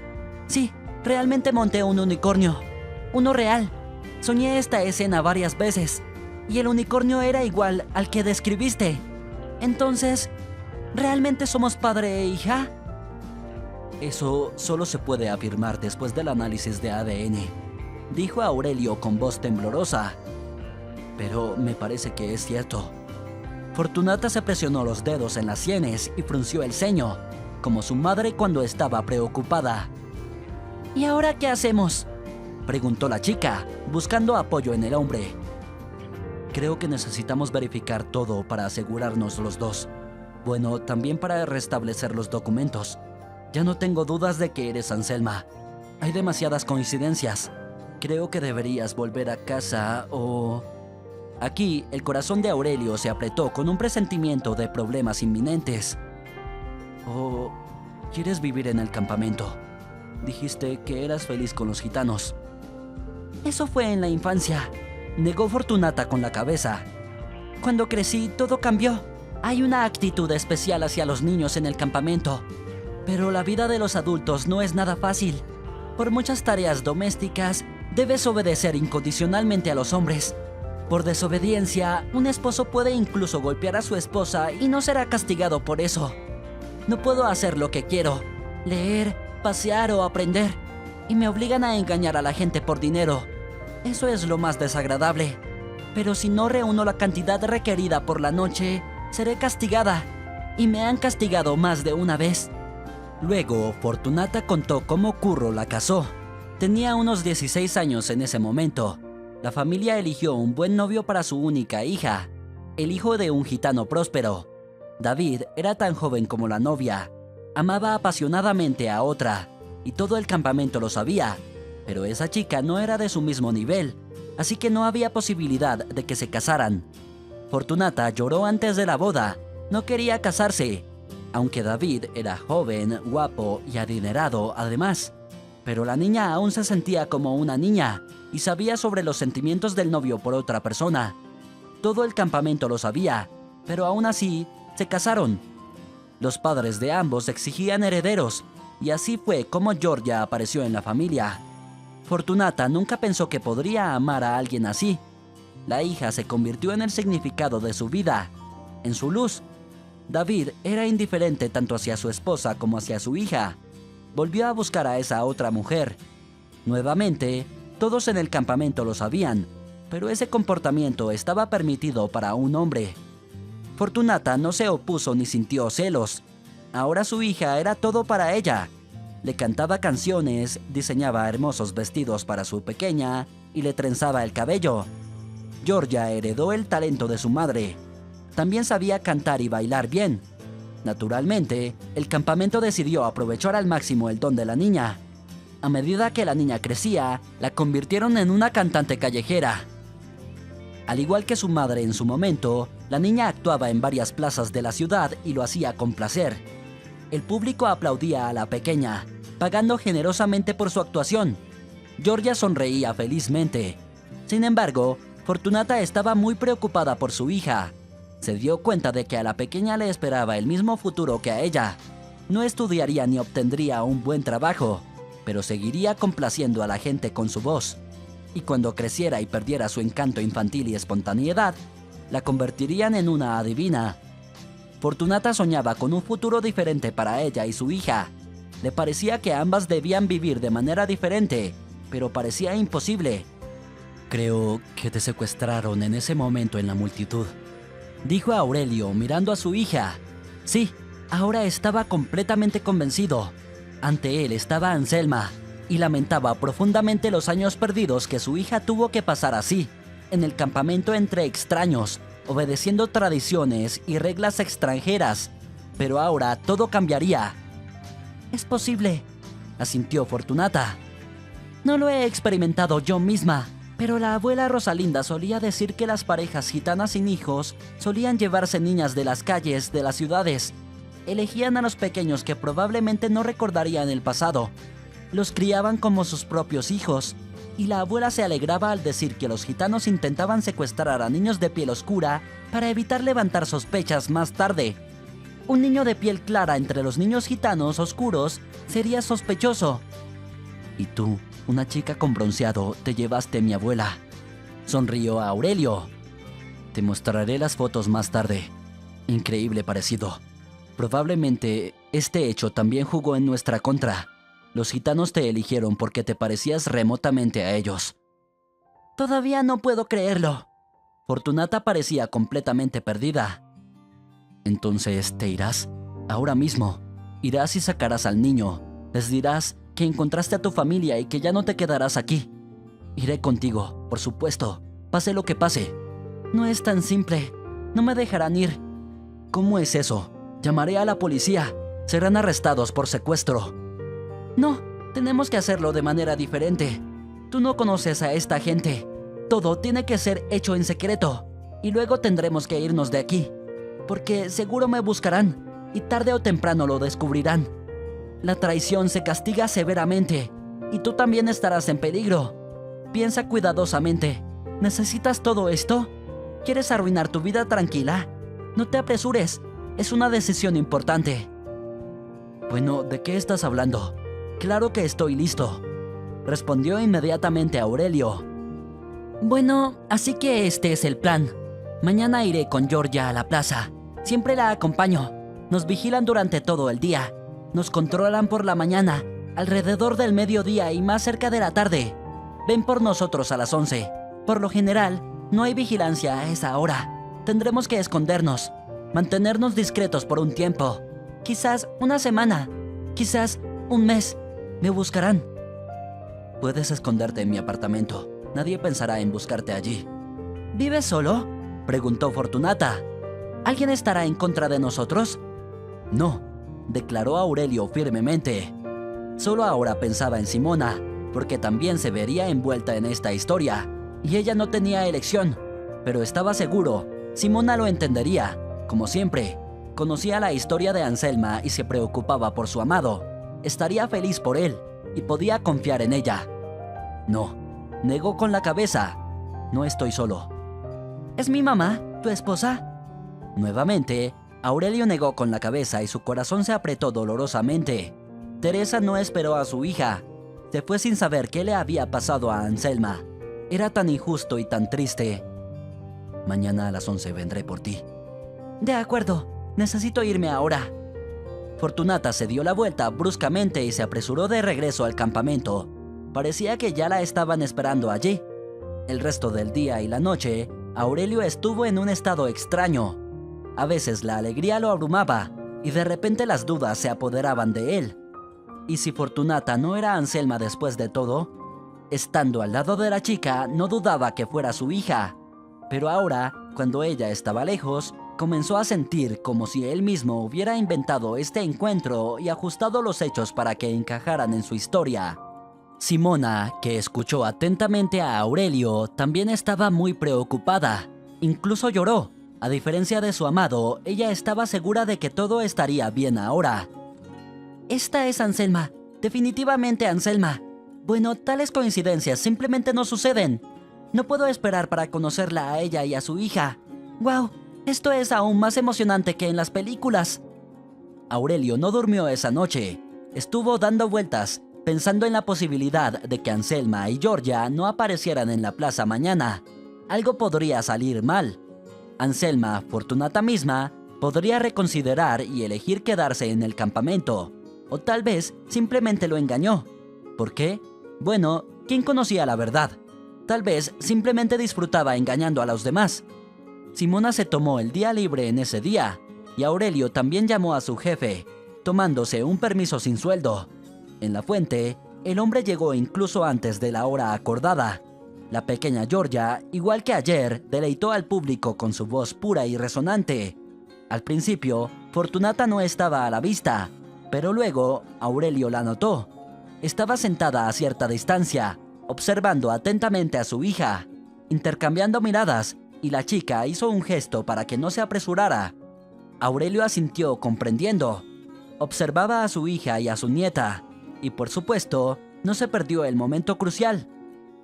S3: Sí, realmente monté un unicornio. Uno real. Soñé esta escena varias veces. Y el unicornio era igual al que describiste. Entonces, ¿realmente somos padre e hija? Eso solo se puede afirmar después del análisis de ADN, dijo Aurelio con voz temblorosa.
S2: pero me parece que es cierto. Fortunata se presionó los dedos en las sienes y frunció el ceño, como su madre cuando estaba preocupada.
S3: ¿Y ahora qué hacemos?
S2: Preguntó la chica, buscando apoyo en el hombre. Creo que necesitamos verificar todo para asegurarnos los dos. Bueno, también para restablecer los documentos. Ya no tengo dudas de que eres Anselma. Hay demasiadas coincidencias. Creo que deberías volver a casa o... Aquí, el corazón de Aurelio se apretó con un presentimiento de problemas inminentes. ¿O quieres vivir en el campamento? Dijiste que eras feliz con los gitanos.
S3: Eso fue en la infancia,
S2: negó Fortunata con la cabeza.
S3: Cuando crecí, todo cambió. Hay una actitud especial hacia los niños en el campamento. Pero la vida de los adultos no es nada fácil. Por muchas tareas domésticas, debes obedecer incondicionalmente a los hombres. Por desobediencia, un esposo puede incluso golpear a su esposa y no será castigado por eso. No puedo hacer lo que quiero, leer, pasear o aprender, y me obligan a engañar a la gente por dinero. Eso es lo más desagradable. Pero si no reúno la cantidad requerida por la noche, seré castigada, y me han castigado más de una vez.
S2: Luego, Fortunata contó cómo Curro la casó. Tenía unos 16 años en ese momento. La familia eligió un buen novio para su única hija, el hijo de un gitano próspero. David era tan joven como la novia. Amaba apasionadamente a otra, y todo el campamento lo sabía, pero esa chica no era de su mismo nivel, así que no había posibilidad de que se casaran. Fortunata lloró antes de la boda, no quería casarse, aunque David era joven, guapo y adinerado además. Pero la niña aún se sentía como una niña y sabía sobre los sentimientos del novio por otra persona. Todo el campamento lo sabía, pero aún así se casaron. Los padres de ambos exigían herederos, y así fue como Georgia apareció en la familia. Fortunata nunca pensó que podría amar a alguien así. La hija se convirtió en el significado de su vida, en su luz. David era indiferente tanto hacia su esposa como hacia su hija. Volvió a buscar a esa otra mujer. Nuevamente, todos en el campamento lo sabían, pero ese comportamiento estaba permitido para un hombre. Fortunata no se opuso ni sintió celos. Ahora su hija era todo para ella. Le cantaba canciones, diseñaba hermosos vestidos para su pequeña y le trenzaba el cabello. Georgia heredó el talento de su madre. También sabía cantar y bailar bien. Naturalmente, el campamento decidió aprovechar al máximo el don de la niña. A medida que la niña crecía, la convirtieron en una cantante callejera. Al igual que su madre en su momento, la niña actuaba en varias plazas de la ciudad y lo hacía con placer. El público aplaudía a la pequeña, pagando generosamente por su actuación. Georgia sonreía felizmente. Sin embargo, Fortunata estaba muy preocupada por su hija. Se dio cuenta de que a la pequeña le esperaba el mismo futuro que a ella. No estudiaría ni obtendría un buen trabajo, pero seguiría complaciendo a la gente con su voz. Y cuando creciera y perdiera su encanto infantil y espontaneidad, la convertirían en una adivina. Fortunata soñaba con un futuro diferente para ella y su hija. Le parecía que ambas debían vivir de manera diferente, pero parecía imposible. Creo que te secuestraron en ese momento en la multitud, dijo Aurelio mirando a su hija. Sí, ahora estaba completamente convencido. Ante él estaba Anselma, y lamentaba profundamente los años perdidos que su hija tuvo que pasar así, en el campamento entre extraños, obedeciendo tradiciones y reglas extranjeras. Pero ahora todo cambiaría.
S3: Es posible,
S2: asintió Fortunata.
S3: No lo he experimentado yo misma, pero la abuela Rosalinda solía decir que las parejas gitanas sin hijos solían llevarse niñas de las calles de las ciudades. Elegían a los pequeños que probablemente no recordarían el pasado. Los criaban como sus propios hijos, y la abuela se alegraba al decir que los gitanos intentaban secuestrar a niños de piel oscura para evitar levantar sospechas más tarde. Un niño de piel clara entre los niños gitanos oscuros sería sospechoso.
S2: Y tú, una chica con bronceado, te llevaste a mi abuela. Sonrió a Aurelio. Te mostraré las fotos más tarde. Increíble parecido. Probablemente este hecho también jugó en nuestra contra. Los gitanos te eligieron porque te parecías remotamente a ellos.
S3: Todavía no puedo creerlo.
S2: Fortunata parecía completamente perdida. Entonces, ¿te irás? Ahora mismo. Irás y sacarás al niño. Les dirás que encontraste a tu familia y que ya no te quedarás aquí. Iré contigo, por supuesto, pase lo que pase. No es tan simple. No me dejarán ir. ¿Cómo es eso? Llamaré a la policía. Serán arrestados por secuestro. No, tenemos que hacerlo de manera diferente. Tú no conoces a esta gente. Todo tiene que ser hecho en secreto. Y luego tendremos que irnos de aquí. Porque seguro me buscarán. Y tarde o temprano lo descubrirán. La traición se castiga severamente. Y tú también estarás en peligro. Piensa cuidadosamente. ¿Necesitas todo esto? ¿Quieres arruinar tu vida tranquila? No te apresures. Es una decisión importante. Bueno, ¿de qué estás hablando? Claro que estoy listo. Respondió inmediatamente Aurelio. Bueno, así que este es el plan. Mañana iré con Georgia a la plaza. Siempre la acompaño. Nos vigilan durante todo el día. Nos controlan por la mañana, alrededor del mediodía y más cerca de la tarde. Ven por nosotros a las 11. Por lo general, no hay vigilancia a esa hora. Tendremos que escondernos, mantenernos discretos por un tiempo. Quizás una semana, quizás un mes. Me buscarán. Puedes esconderte en mi apartamento. Nadie pensará en buscarte allí. ¿Vives solo?, preguntó Fortunata. ¿Alguien estará en contra de nosotros? No, declaró Aurelio firmemente. Solo ahora pensaba en Simona, porque también se vería envuelta en esta historia, y ella no tenía elección, pero estaba seguro, Simona lo entendería, como siempre. Conocía la historia de Anselma y se preocupaba por su amado. Estaría feliz por él, y podía confiar en ella. No, negó con la cabeza. No estoy solo. ¿Es mi mamá, tu esposa? Nuevamente, Aurelio negó con la cabeza y su corazón se apretó dolorosamente. Teresa no esperó a su hija. Se fue sin saber qué le había pasado a Anselma. Era tan injusto y tan triste. Mañana a las 11 vendré por ti. De acuerdo, necesito irme ahora. Fortunata se dio la vuelta bruscamente y se apresuró de regreso al campamento. Parecía que ya la estaban esperando allí. El resto del día y la noche, Aurelio estuvo en un estado extraño. A veces la alegría lo abrumaba y de repente las dudas se apoderaban de él. ¿Y si Fortunata no era Anselma después de todo? Estando al lado de la chica, no dudaba que fuera su hija. Pero ahora, cuando ella estaba lejos, comenzó a sentir como si él mismo hubiera inventado este encuentro y ajustado los hechos para que encajaran en su historia. Simona, que escuchó atentamente a Aurelio, también estaba muy preocupada. Incluso lloró. A diferencia de su amado, ella estaba segura de que todo estaría bien ahora. Esta es Anselma. Definitivamente Anselma. Bueno, tales coincidencias simplemente no suceden. No puedo esperar para conocerla a ella y a su hija. ¡Wow! Esto es aún más emocionante que en las películas. Aurelio no durmió esa noche. Estuvo dando vueltas, pensando en la posibilidad de que Anselma y Georgia no aparecieran en la plaza mañana. Algo podría salir mal. Anselma, Fortunata misma, podría reconsiderar y elegir quedarse en el campamento. O tal vez simplemente lo engañó. ¿Por qué? Bueno, ¿quién conocía la verdad? Tal vez simplemente disfrutaba engañando a los demás. Simona se tomó el día libre en ese día, y Aurelio también llamó a su jefe, tomándose un permiso sin sueldo. En la fuente, el hombre llegó incluso antes de la hora acordada. La pequeña Georgia, igual que ayer, deleitó al público con su voz pura y resonante. Al principio, Fortunata no estaba a la vista, pero luego Aurelio la notó. Estaba sentada a cierta distancia, observando atentamente a su hija, intercambiando miradas, y la chica hizo un gesto para que no se apresurara. Aurelio asintió comprendiendo. Observaba a su hija y a su nieta, y por supuesto, no se perdió el momento crucial.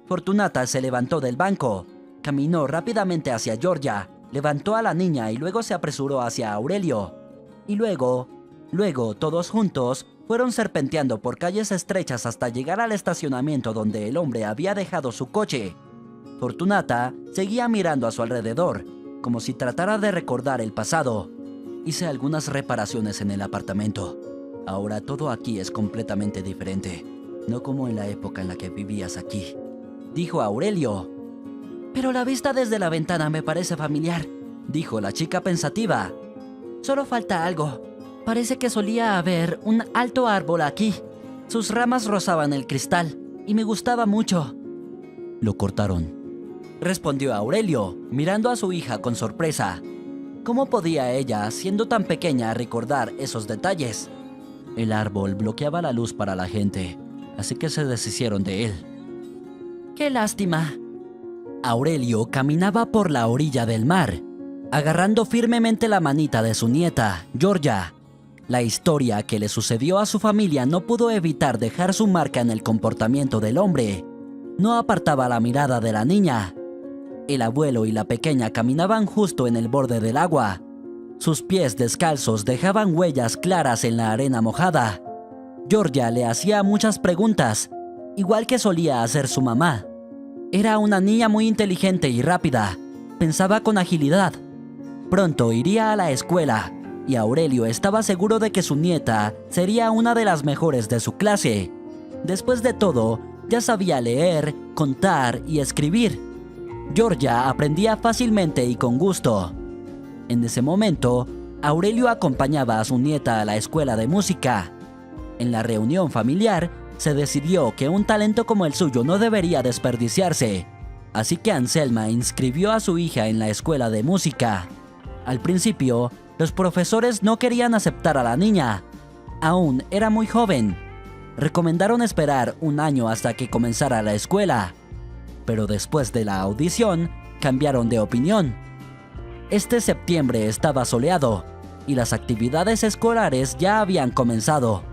S2: Fortunata se levantó del banco, caminó rápidamente hacia Georgia, levantó a la niña y luego se apresuró hacia Aurelio. Y luego todos juntos fueron serpenteando por calles estrechas hasta llegar al estacionamiento donde el hombre había dejado su coche. Fortunata seguía mirando a su alrededor, como si tratara de recordar el pasado. Hice algunas reparaciones en el apartamento. Ahora todo aquí es completamente diferente, no como en la época en la que vivías aquí, dijo Aurelio.
S3: Pero la vista desde la ventana me parece familiar,
S2: dijo la chica pensativa.
S3: Solo falta algo. Parece que solía haber un alto árbol aquí. Sus ramas rozaban el cristal y me gustaba mucho.
S2: Lo cortaron, respondió Aurelio, mirando a su hija con sorpresa. ¿Cómo podía ella, siendo tan pequeña, recordar esos detalles? El árbol bloqueaba la luz para la gente, así que se deshicieron de él.
S3: ¡Qué lástima!
S2: Aurelio caminaba por la orilla del mar, agarrando firmemente la manita de su nieta, Georgia. La historia que le sucedió a su familia no pudo evitar dejar su marca en el comportamiento del hombre. No apartaba la mirada de la niña. El abuelo y la pequeña caminaban justo en el borde del agua. Sus pies descalzos dejaban huellas claras en la arena mojada. Georgia le hacía muchas preguntas, igual que solía hacer su mamá. Era una niña muy inteligente y rápida. Pensaba con agilidad. Pronto iría a la escuela, y Aurelio estaba seguro de que su nieta sería una de las mejores de su clase. Después de todo, ya sabía leer, contar y escribir. Georgia aprendía fácilmente y con gusto. En ese momento, Aurelio acompañaba a su nieta a la escuela de música. En la reunión familiar, se decidió que un talento como el suyo no debería desperdiciarse. Así que Anselma inscribió a su hija en la escuela de música. Al principio, los profesores no querían aceptar a la niña. Aún era muy joven. Recomendaron esperar un año hasta que comenzara la escuela. Pero después de la audición, cambiaron de opinión. Este septiembre estaba soleado, y las actividades escolares ya habían comenzado.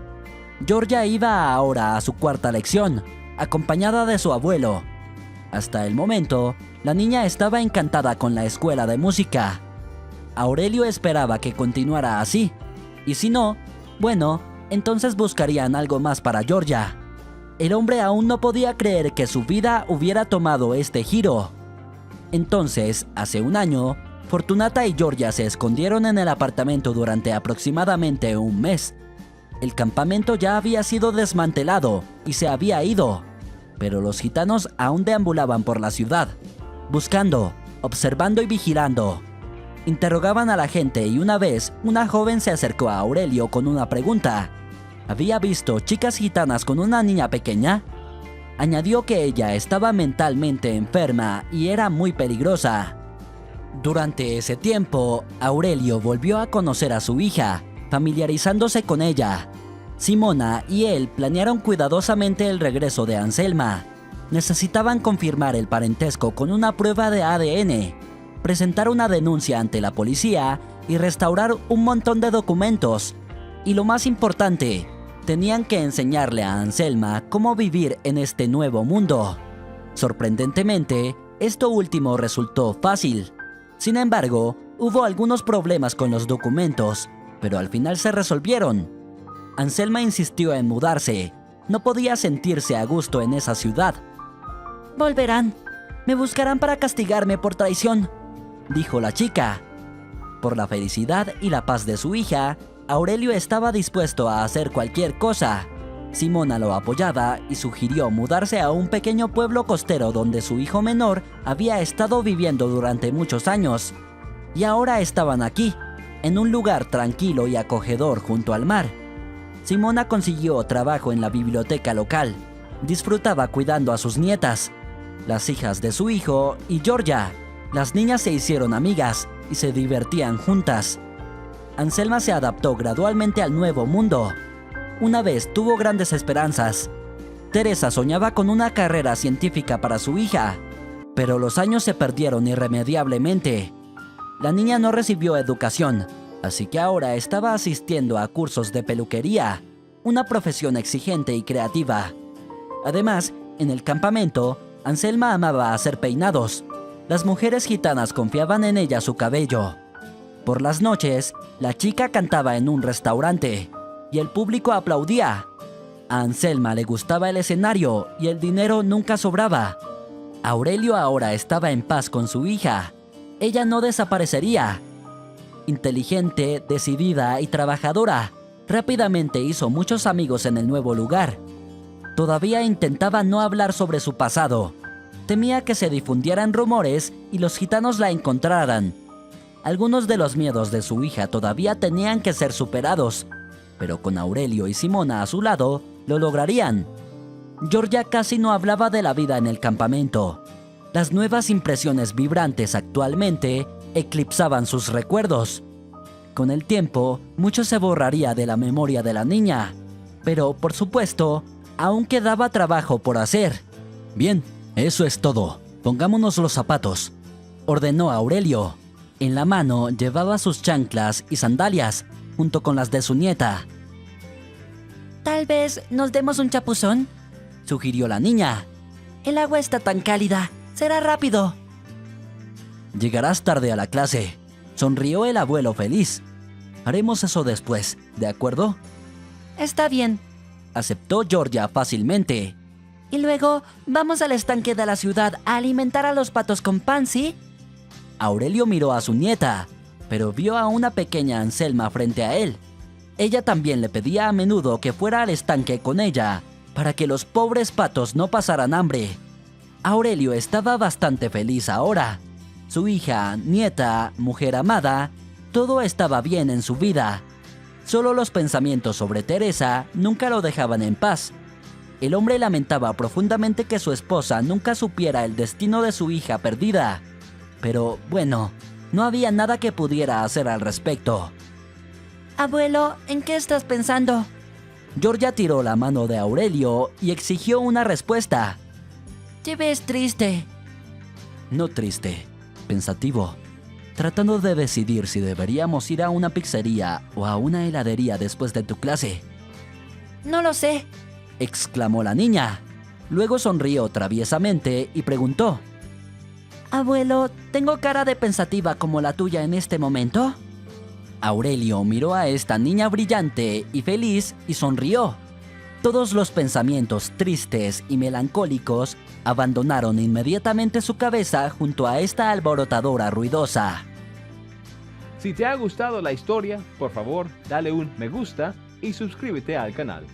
S2: Georgia iba ahora a su cuarta lección, acompañada de su abuelo. Hasta el momento, la niña estaba encantada con la escuela de música. Aurelio esperaba que continuara así, y si no, bueno, entonces buscarían algo más para Georgia. El hombre aún no podía creer que su vida hubiera tomado este giro. Entonces, hace un año, Fortunata y Georgia se escondieron en el apartamento durante aproximadamente un mes. El campamento ya había sido desmantelado y se había ido, pero los gitanos aún deambulaban por la ciudad, buscando, observando y vigilando. Interrogaban a la gente y una vez una joven se acercó a Aurelio con una pregunta. ¿Había visto chicas gitanas con una niña pequeña? Añadió que ella estaba mentalmente enferma y era muy peligrosa. Durante ese tiempo, Aurelio volvió a conocer a su hija, familiarizándose con ella. Simona y él planearon cuidadosamente el regreso de Anselma. Necesitaban confirmar el parentesco con una prueba de ADN, presentar una denuncia ante la policía y restaurar un montón de documentos. Y lo más importante, tenían que enseñarle a Anselma cómo vivir en este nuevo mundo. Sorprendentemente, esto último resultó fácil. Sin embargo, hubo algunos problemas con los documentos, pero al final se resolvieron. Anselma insistió en mudarse. No podía sentirse a gusto en esa ciudad.
S3: Volverán. Me buscarán para castigarme por traición,
S2: dijo la chica. Por la felicidad y la paz de su hija, Aurelio estaba dispuesto a hacer cualquier cosa. Simona lo apoyaba y sugirió mudarse a un pequeño pueblo costero donde su hijo menor había estado viviendo durante muchos años. Y ahora estaban aquí, en un lugar tranquilo y acogedor junto al mar. Simona consiguió trabajo en la biblioteca local. Disfrutaba cuidando a sus nietas, las hijas de su hijo y Georgia. Las niñas se hicieron amigas y se divertían juntas. Anselma se adaptó gradualmente al nuevo mundo. Una vez tuvo grandes esperanzas. Teresa soñaba con una carrera científica para su hija, pero los años se perdieron irremediablemente. La niña no recibió educación, así que ahora estaba asistiendo a cursos de peluquería, una profesión exigente y creativa. Además, en el campamento, Anselma amaba hacer peinados. Las mujeres gitanas confiaban en ella su cabello. Por las noches, la chica cantaba en un restaurante y el público aplaudía. A Anselma le gustaba el escenario y el dinero nunca sobraba. Aurelio ahora estaba en paz con su hija. Ella no desaparecería. Inteligente, decidida y trabajadora, rápidamente hizo muchos amigos en el nuevo lugar. Todavía intentaba no hablar sobre su pasado,
S3: Temía que se difundieran rumores y los gitanos la encontraran. Algunos de los miedos de su hija todavía tenían que ser superados, pero con Aurelio y Simona a su lado, lo lograrían. Georgia casi no hablaba de la vida en el campamento. Las nuevas impresiones vibrantes actualmente eclipsaban sus recuerdos. Con el tiempo, mucho se borraría de la memoria de la niña, pero, por supuesto, aún quedaba trabajo por hacer.
S2: Bien, eso es todo. Pongámonos los zapatos,
S3: ordenó Aurelio. En la mano llevaba sus chanclas y sandalias, junto con las de su nieta. «Tal vez nos demos un chapuzón», sugirió la niña. «El agua está tan cálida, será rápido».
S2: Llegarás tarde a la clase, sonrió el abuelo feliz. Haremos eso después, ¿de acuerdo?
S3: «Está bien»,
S2: aceptó Georgia fácilmente.
S3: «Y luego vamos al estanque de la ciudad a alimentar a los patos con pan, ¿sí?»
S2: Aurelio miró a su nieta, pero vio a una pequeña Anselma frente a él. Ella también le pedía a menudo que fuera al estanque con ella, para que los pobres patos no pasaran hambre. Aurelio estaba bastante feliz ahora. Su hija, nieta, mujer amada, todo estaba bien en su vida. Solo los pensamientos sobre Teresa nunca lo dejaban en paz. El hombre lamentaba profundamente que su esposa nunca supiera el destino de su hija perdida. Pero, bueno, no había nada que pudiera hacer al respecto.
S3: «Abuelo, ¿en qué estás pensando?»
S2: Georgia tiró la mano de Aurelio y exigió una respuesta.
S3: «Te ves triste».
S2: No triste, pensativo, tratando de decidir si deberíamos ir a una pizzería o a una heladería después de tu clase.
S3: «No lo sé»,
S2: exclamó la niña. Luego sonrió traviesamente y preguntó:
S3: «Abuelo, ¿tengo cara de pensativa como la tuya en este momento?»
S2: Aurelio miró a esta niña brillante y feliz y sonrió. Todos los pensamientos tristes y melancólicos abandonaron inmediatamente su cabeza junto a esta alborotadora ruidosa.
S1: Si te ha gustado la historia, por favor, dale un me gusta y suscríbete al canal.